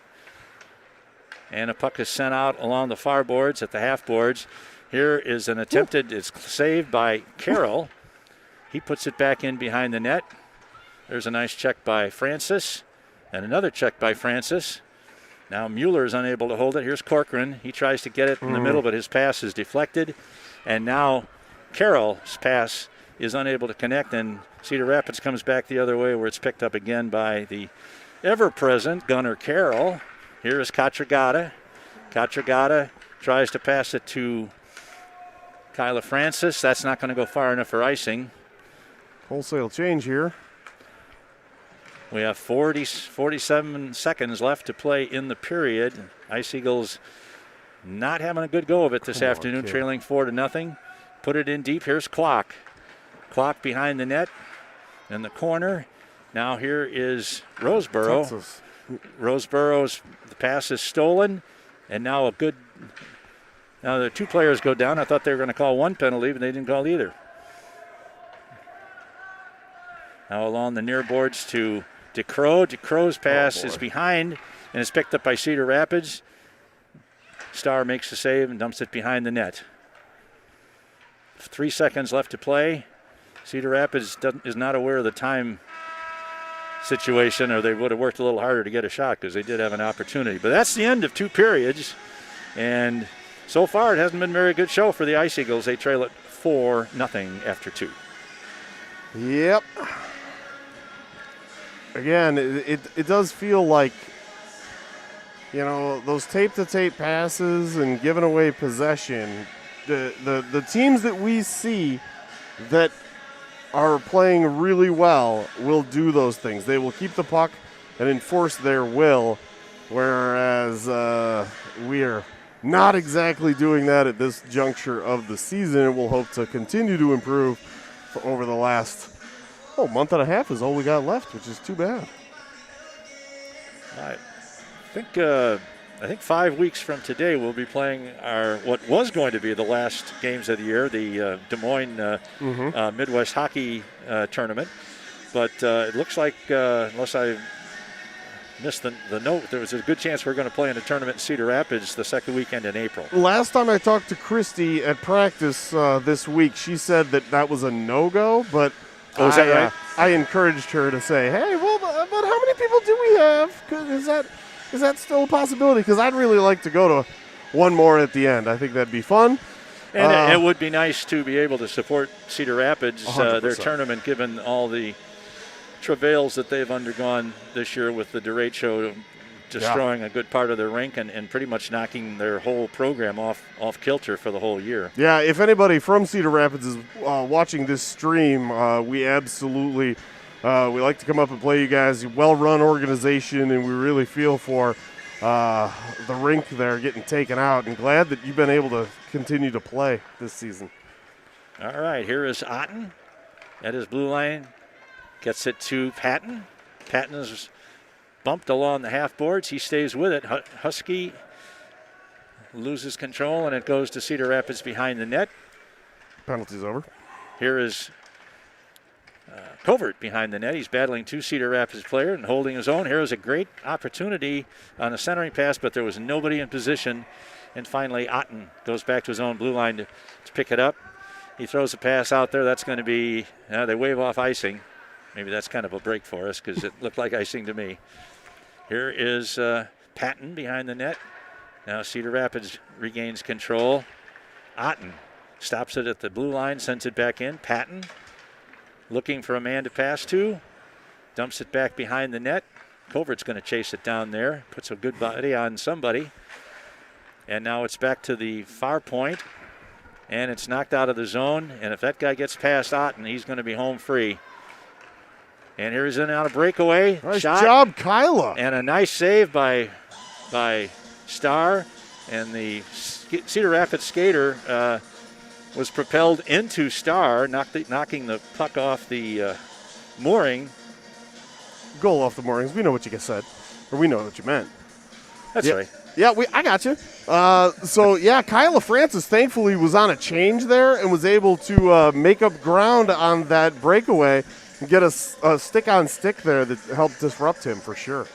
And a puck is sent out along the far boards at the half boards. Here is an attempted, it's saved by Carroll. He puts it back in behind the net. There's a nice check by Francis. And another check by Francis. Now Mueller is unable to hold it. Here's Corcoran. He tries to get it in the middle, but his pass is deflected. And now Carroll's pass is unable to connect, and Cedar Rapids comes back the other way where it's picked up again by the ever-present Gunnar Carroll. Here is Catragata. Catragata tries to pass it to Kyla Francis. That's not going to go far enough for icing. Wholesale change here. We have 47 seconds left to play in the period. Ice Eagles not having a good go of it this afternoon, trailing 4-0. Put it in deep. Here's Clock. Clock behind the net in the corner. Now here is Roseboro. Texas. Roseboro's the pass is stolen, and now now the two players go down. I thought they were going to call one penalty, but they didn't call either. Now along the near boards to DeCrow. DeCrow's pass is behind and is picked up by Cedar Rapids. Starr makes the save and dumps it behind the net. 3 seconds left to play. Cedar Rapids is not aware of the time situation, or they would have worked a little harder to get a shot because they did have an opportunity. But that's the end of two periods. And so far it hasn't been a very good show for the Ice Eagles. They trail it 4-0 after two. Yep. Again, it does feel like, you know, those tape-to-tape passes and giving away possession, the teams that we see that are playing really well will do those things. They will keep the puck and enforce their will, whereas we are not exactly doing that at this juncture of the season, and we'll hope to continue to improve over the last month and a half is all we got left, which is too bad. I think 5 weeks from today we'll be playing our what was going to be the last games of the year, the Des Moines Midwest Hockey Tournament. But it looks like, unless I missed the note, there was a good chance we're going to play in a tournament in Cedar Rapids the second weekend in April. Last time I talked to Christy at practice this week, she said that was a no-go, but is that right? I encouraged her to say, hey, well, but how many people do we have? Is that still a possibility? Because I'd really like to go to one more at the end. I think that'd be fun. And it would be nice to be able to support Cedar Rapids, 100%. Their tournament, given all the travails that they've undergone this year with the derecho destroying a good part of their rink and pretty much knocking their whole program off kilter for the whole year. Yeah, if anybody from Cedar Rapids is watching this stream, we absolutely we like to come up and play you guys. Well-run organization, and we really feel for the rink there getting taken out, and glad that you've been able to continue to play this season. All right, here is Otten at his blue line. Gets it to Patton. Patton is bumped along the half boards. He stays with it. Husky loses control, and it goes to Cedar Rapids behind the net. Penalty's over. Here is Covert behind the net. He's battling two Cedar Rapids players and holding his own. Here is a great opportunity on a centering pass, but there was nobody in position. And finally, Otten goes back to his own blue line to pick it up. He throws a pass out there. That's going to be, they wave off icing. Maybe that's kind of a break for us because it looked like icing to me. Here is Patton behind the net. Now Cedar Rapids regains control. Otten stops it at the blue line, sends it back in. Patton looking for a man to pass to. Dumps it back behind the net. Covert's going to chase it down there. Puts a good body on somebody. And now it's back to the far point. And it's knocked out of the zone. And if that guy gets past Otten, he's going to be home free. And here's in on a breakaway. Nice shot. job, Kyla. And a nice save by Star. And the Cedar Rapids skater was propelled into Star, knocking the puck off the mooring. Goal off the moorings. We know what you just said. Or we know what you meant. That's right. Yeah, I got you. Kyla Francis thankfully was on a change there and was able to make up ground on that breakaway and get a stick-on-stick there that helped disrupt him for sure.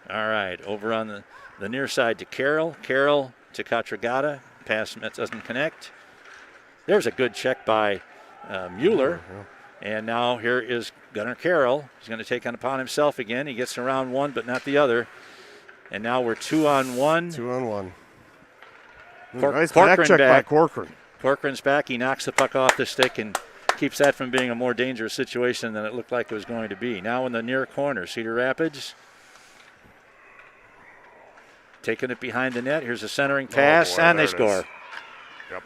All right, over on the near side to Carroll. Carroll to Katragata. Pass doesn't connect. There's a good check by Mueller. And now here is Gunnar Carroll. He's going to take it upon himself again. He gets around one, but not the other. And now we're 2-on-1. 2-on-1. Nice back check by Corcoran. Corcoran's back. He knocks the puck off the stick and keeps that from being a more dangerous situation than it looked like it was going to be. Now in the near corner, Cedar Rapids. Taking it behind the net. Here's a centering pass, and they score. Yep.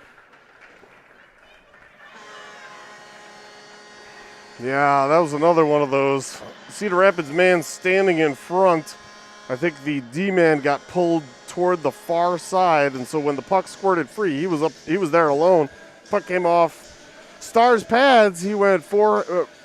Yeah, that was another one of those. Cedar Rapids man standing in front. I think the D-man got pulled toward the far side, and so when the puck squirted free, he was there alone. Puck came off Star's pads. He went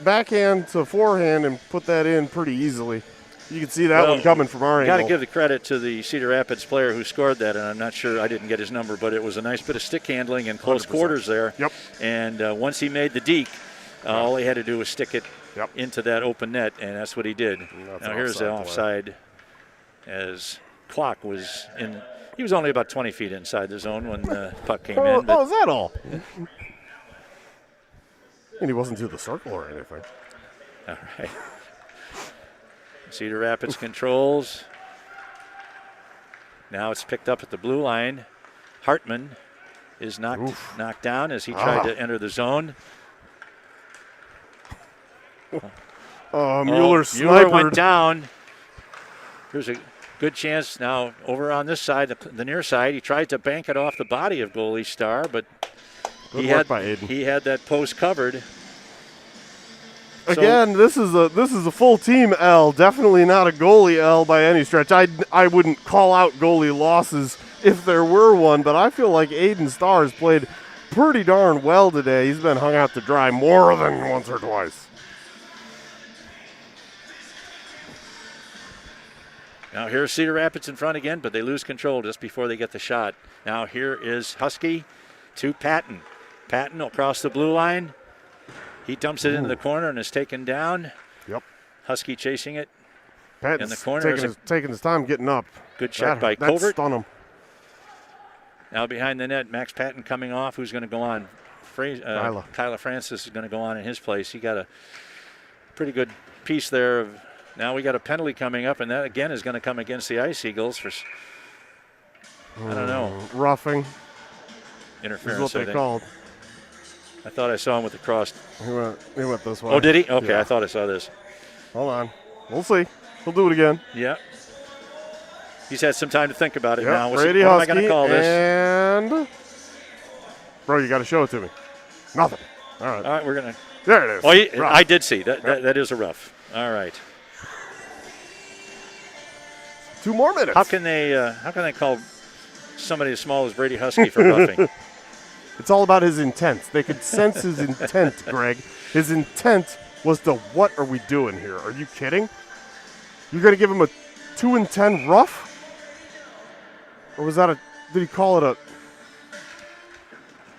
backhand to forehand and put that in pretty easily. You can see that one coming from our angle. Got to give the credit to the Cedar Rapids player who scored that, and I'm not sure, I didn't get his number, but it was a nice bit of stick handling and close 100%. quarters there. Yep. And once he made the deke, all he had to do was stick it into that open net, and that's what he did. Now here's the offside as Clock was in. He was only about 20 feet inside the zone when the puck came in. Oh, is that all? And he wasn't through the circle or anything. All right. Cedar Rapids controls. Now it's picked up at the blue line. Hartman is knocked down as he tried to enter the zone. Mueller sniped. Mueller went down. Here's a good chance now over on this side, the near side. He tried to bank it off the body of goalie Star, but he had that post covered. Again, this is a full team L. Definitely not a goalie L by any stretch. I wouldn't call out goalie losses if there were one, but I feel like Aiden Starr has played pretty darn well today. He's been hung out to dry more than once or twice. Now here's Cedar Rapids in front again, but they lose control just before they get the shot. Now here is Husky to Patton. Patton across the blue line. He dumps it into the corner and is taken down. Yep. Husky chasing it Patton's in the corner. Taking his time getting up. Good check by Covert. Stun him. Now behind the net, Max Patton coming off. Who's going to go on? Kyla Francis is going to go on in his place. He got a pretty good piece there. Now we got a penalty coming up, and that again is going to come against the Ice Eagles for, I don't know. Roughing. Interference, is what they called. I thought I saw him with the cross. He went this way. Oh, did he? Okay, yeah. I thought I saw this. Hold on. We'll see. He'll do it again. Yeah. He's had some time to think about it now. Brady what am I Husky going to call this? And bro, you got to show it to me. Nothing. All right, we're going to. There it is. Oh, I did see that. That is a rough. All right. 2 more minutes. How can they call somebody as small as Brady Husky for roughing? It's all about his intent. They could sense his intent, Greg. His intent was to, what are we doing here? Are you kidding? You're going to give him a 2-10 rough? Or was that did he call it a?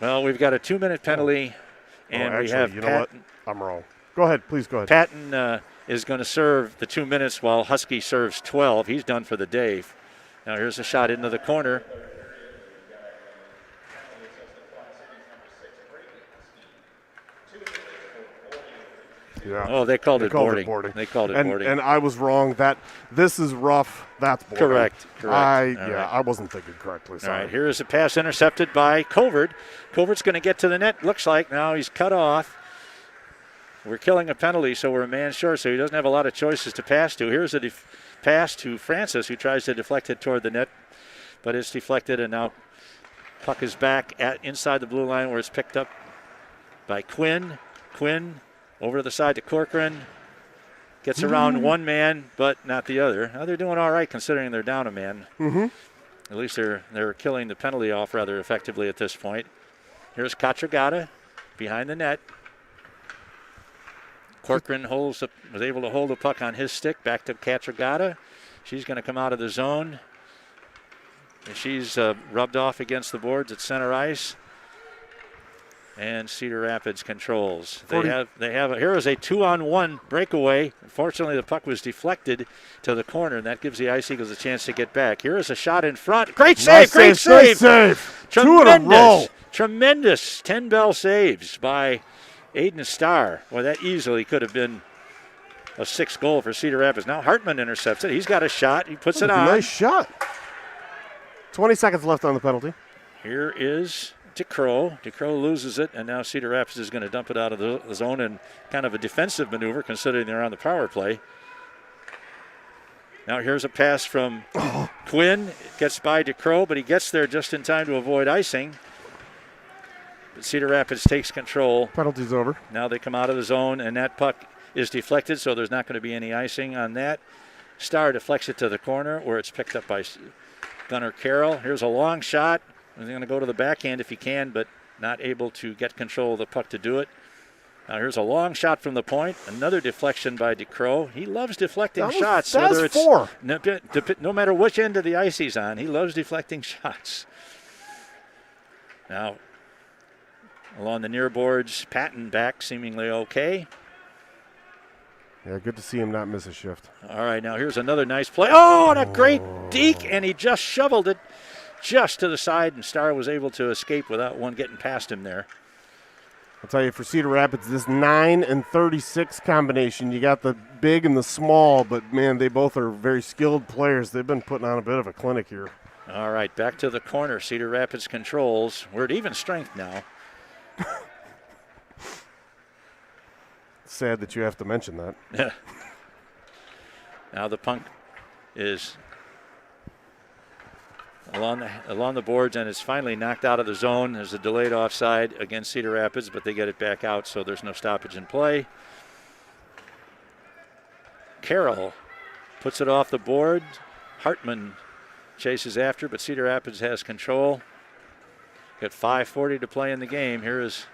Well, we've got a 2-minute penalty, and actually, we have you know what? I'm wrong. Go ahead. Please go ahead. Patton is going to serve the 2 minutes while Husky serves 12. He's done for the day. Now here's a shot into the corner. Yeah. Oh, they called it boarding. They called it boarding. And I was wrong. This is rough. That's boarding. Correct. I wasn't thinking correctly. Sorry. All right, here is a pass intercepted by Covert. Covert's going to get to the net, looks like. Now he's cut off. we're killing a penalty, so we're a man short, so he doesn't have a lot of choices to pass to. Here's a pass to Francis, who tries to deflect it toward the net, but it's deflected, and now puck is back inside the blue line where it's picked up by Quinn. Quinn over to the side to Corcoran. Gets around one man, but not the other. Now, they're doing all right considering they're down a man. At least they're killing the penalty off rather effectively at this point. Here's Katragata behind the net. Corcoran was able to hold the puck on his stick. Back to Katragata. She's going to come out of the zone. She's rubbed off against the boards at center ice. And Cedar Rapids controls. Here is a 2-on-1 breakaway. Unfortunately, the puck was deflected to the corner, and that gives the Ice Eagles a chance to get back. Here is a shot in front. Great save! Great save! Tremendous! 2 in a row. Tremendous 10-bell saves by Aiden Starr. Well, that easily could have been a 6th goal for Cedar Rapids. Now Hartman intercepts it. He's got a shot. He puts it on. Nice shot. 20 seconds left on the penalty. Here is DeCrow. DeCrow loses it, and now Cedar Rapids is going to dump it out of the zone in kind of a defensive maneuver considering they're on the power play. Now here's a pass from Quinn. It gets by DeCrow, but he gets there just in time to avoid icing. But Cedar Rapids takes control. Penalty's over. Now they come out of the zone, and that puck is deflected, so there's not going to be any icing on that. Starr deflects it to the corner where it's picked up by Gunnar Carroll. Here's a long shot. He's going to go to the backhand if he can, but not able to get control of the puck to do it. Now here's a long shot from the point. Another deflection by DeCrow. He loves deflecting shots. Whether it's 4. No matter which end of the ice he's on, he loves deflecting shots. Now, along the near boards, Patton back seemingly okay. Yeah, good to see him not miss a shift. All right, now here's another nice play. Oh, and a great deke, and he just shoveled it just to the side, and Starr was able to escape without one getting past him there. I'll tell you, for Cedar Rapids, this 9 and 36 combination, you got the big and the small, but, man, they both are very skilled players. They've been putting on a bit of a clinic here. All right, back to the corner. Cedar Rapids controls. We're at even strength now. Sad that you have to mention that. Yeah. Now the puck is along the boards, and it's finally knocked out of the zone. There's a delayed offside against Cedar Rapids, but they get it back out, so there's no stoppage in play. Carroll puts it off the board. Hartman chases after, but Cedar Rapids has control. Got 5:40 to play in the game. Here is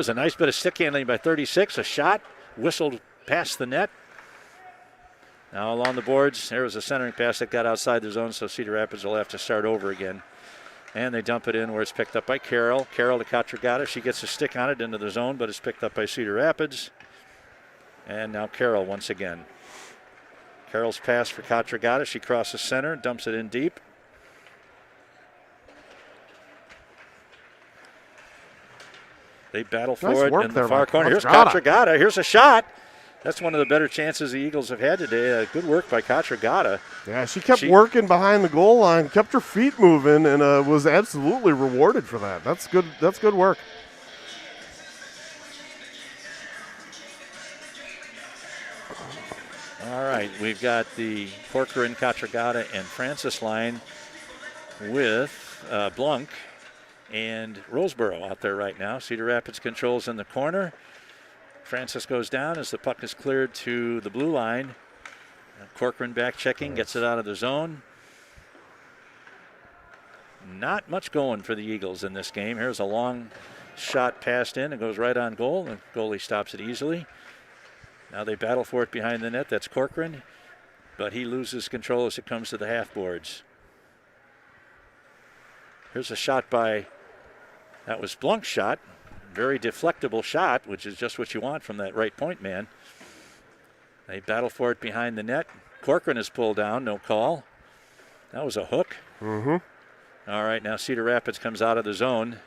a nice bit of stick handling by 36. A shot whistled past the net. Now along the boards, there was a centering pass that got outside the zone, so Cedar Rapids will have to start over again. And they dump it in where it's picked up by Carroll. Carroll to Katragata. She gets a stick on it into the zone, but it's picked up by Cedar Rapids. And now Carroll once again. Carroll's pass for Katragata. She crosses center, dumps it in deep. They battle for it in the far corner. Here's Katragata. Here's a shot. That's one of the better chances the Eagles have had today. Good work by Katragata. Yeah, she kept working behind the goal line, kept her feet moving, and was absolutely rewarded for that. That's good. That's good work. All right, we've got the Corcoran, Katragata, and Francis line with Blunk and Roseboro out there right now. Cedar Rapids controls in the corner. Francis goes down as the puck is cleared to the blue line. Corcoran back checking, gets it out of the zone. Not much going for the Eagles in this game. Here's a long shot passed in. It goes right on goal. The goalie stops it easily. Now they battle for it behind the net. That's Corcoran, but he loses control as it comes to the half boards. Here's a shot that was Blunk's shot. Very deflectable shot, which is just what you want from that right point man. They battle for it behind the net. Corcoran is pulled down, no call. That was a hook. Mm-hmm. All right, now Cedar Rapids comes out of the zone.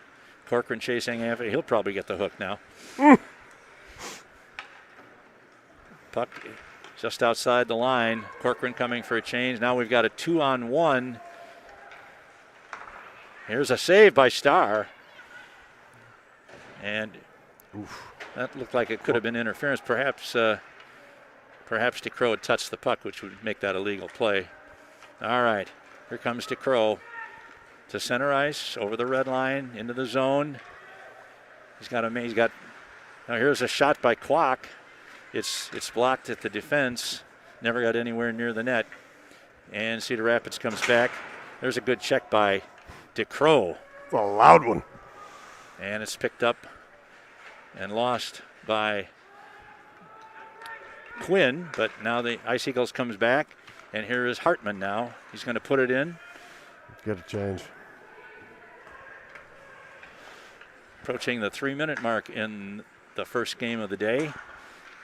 Corcoran chasing after. He'll probably get the hook now. Puck just outside the line. Corcoran coming for a change. Now we've got a 2-on-1. Here's a save by Starr. And That looked like it could have been interference. Perhaps DeCrow had touched the puck, which would make that a legal play. All right, here comes DeCrow to center ice, over the red line, into the zone. Now here's a shot by Kwok. It's blocked at the defense. Never got anywhere near the net. And Cedar Rapids comes back. There's a good check by DeCrow. It's a loud one. And it's picked up and lost by Quinn. But now the Ice Eagles comes back. And here is Hartman now. He's going to put it in. Get a change. Approaching the 3-minute mark in the first game of the day.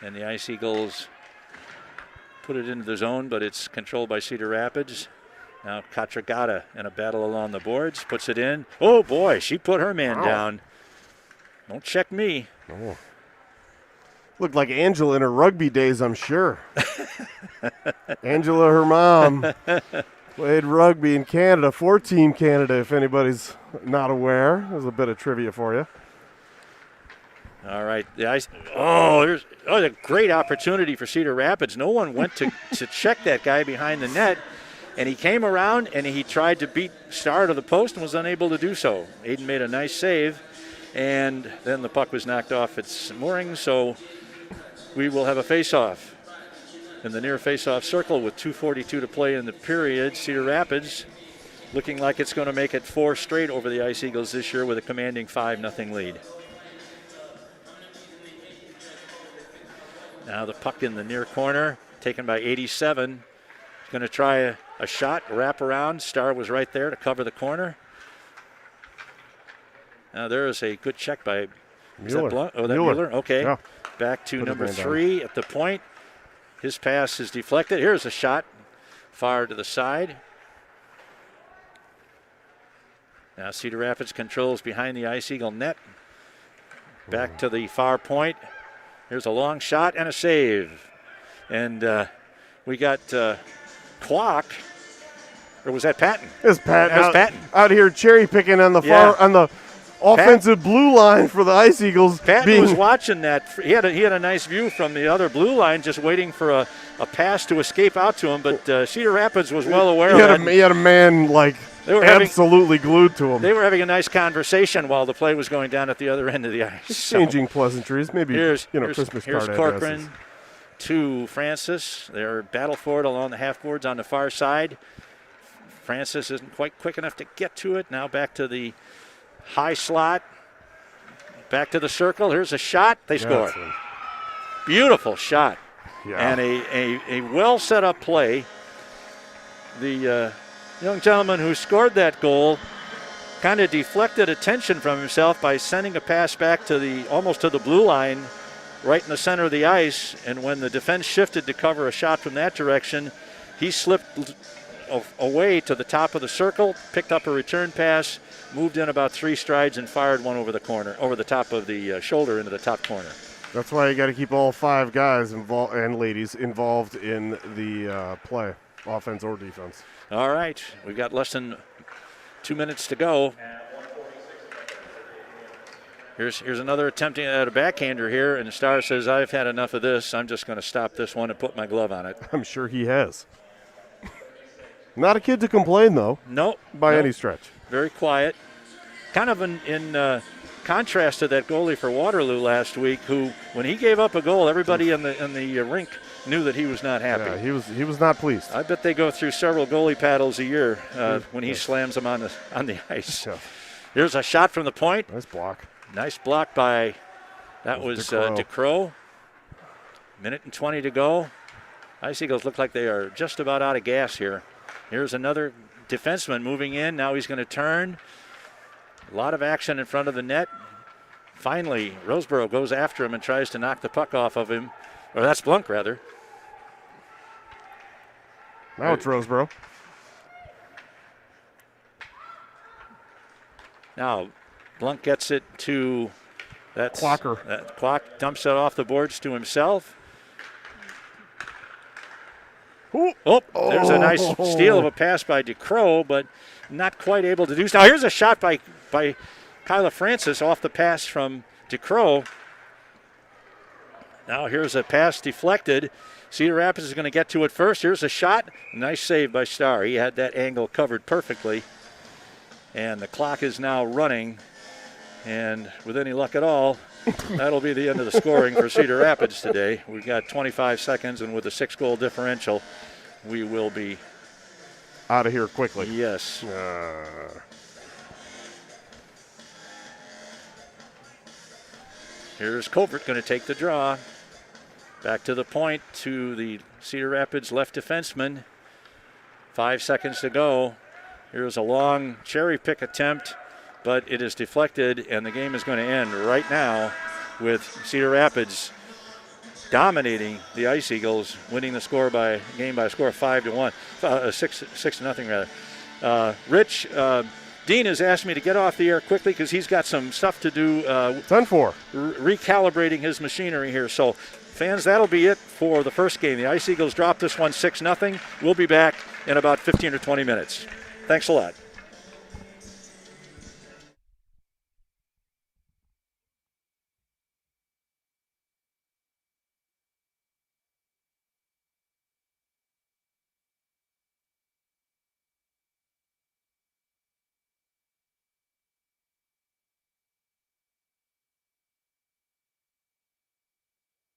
And the Ice Eagles put it into the zone, but it's controlled by Cedar Rapids. Now Katragata in a battle along the boards, puts it in. Oh boy, she put her man down. Don't check me. Oh. Looked like Angela in her rugby days, I'm sure. Angela, her mom, played rugby in Canada, for Team Canada, if anybody's not aware. There's a bit of trivia for you. All right, the Ice. There's a great opportunity for Cedar Rapids. No one went to check that guy behind the net, and he came around and he tried to beat Star to the post and was unable to do so. Aiden made a nice save, and then the puck was knocked off its moorings, so we will have a face-off in the near face-off circle with 2:42 to play in the period. Cedar Rapids looking like it's going to make it 4 straight over the Ice Eagles this year with a commanding 5-0 lead. Now the puck in the near corner, taken by 87. He's going to try a shot, wrap around. Star was right there to cover the corner. Now there is a good check by Mueller. Mueller. Okay. Yeah. Back to number 3 at the point. His pass is deflected. Here's a shot far to the side. Now Cedar Rapids controls behind the Ice Eagle net. Back to the far point. Here's a long shot and a save. And we got Kwok. Or was that Patton? It's Patton. That was Patton. Out here cherry picking on the on the offensive blue line for the Ice Eagles. Patton was watching that. He had a nice view from the other blue line, just waiting for a pass to escape out to him. But Cedar Rapids was well aware of that. He had a man absolutely glued to him. They were having a nice conversation while the play was going down at the other end of the ice. Exchanging pleasantries, maybe Christmas card Here's addresses. Corcoran to Francis. They're battle for it along the half boards on the far side. Francis isn't quite quick enough to get to it. Now back to the high slot. Back to the circle. Here's a shot. They score. Beautiful shot. Yeah. And a well set up play. The young gentleman who scored that goal kind of deflected attention from himself by sending a pass back to almost to the blue line, right in the center of the ice. And when the defense shifted to cover a shot from that direction, he slipped away to the top of the circle, picked up a return pass, moved in about 3 strides, and fired one over the top of the shoulder into the top corner. That's why you got to keep all 5 guys and ladies involved in the play, offense or defense. All right, we've got less than 2 minutes to go. Here's another attempt at a backhander here, and the Star says, I've had enough of this. I'm just going to stop this one and put my glove on it. I'm sure he has. Not a kid to complain, though. Nope. By any stretch. Very quiet. Kind of in contrast to that goalie for Waterloo last week, who, when he gave up a goal, everybody in the rink knew that he was not happy. Yeah, he was not pleased. I bet they go through several goalie paddles a year when he slams them on the ice. Yeah. Here's a shot from the point. Nice block. Nice block by DeCrow. Minute and 20 to go. Ice Eagles look like they are just about out of gas here. Here's another defenseman moving in. Now he's going to turn. A lot of action in front of the net. Finally, Roseboro goes after him and tries to knock the puck off of him. Or that's Blunk, rather. Now it's Roseboro. Now, Blunk gets it to Clocker. Clock dumps it off the boards to himself. There's a nice steal of a pass by DeCrow, but not quite able to do so. Now here's a shot by Kyla Francis off the pass from DeCrow. Now here's a pass deflected. Cedar Rapids is going to get to it first. Here's a shot. Nice save by Starr. He had that angle covered perfectly. And the clock is now running. And with any luck at all, that'll be the end of the scoring for Cedar Rapids today. We've got 25 seconds, and with a 6-goal differential, we will be out of here quickly. Yes. Here's Covert going to take the draw. Back to the point to the Cedar Rapids left defenseman. 5 seconds to go. Here's a long cherry pick attempt, but it is deflected, and the game is going to end right now with Cedar Rapids dominating the Ice Eagles, winning the game by a score of 5-1, 6-0 rather. Rich, Dean has asked me to get off the air quickly because he's got some stuff to do. 10-4. Recalibrating his machinery here. So, fans, that'll be it for the first game. The Ice Eagles dropped this one 6-0. We'll be back in about 15 or 20 minutes. Thanks a lot.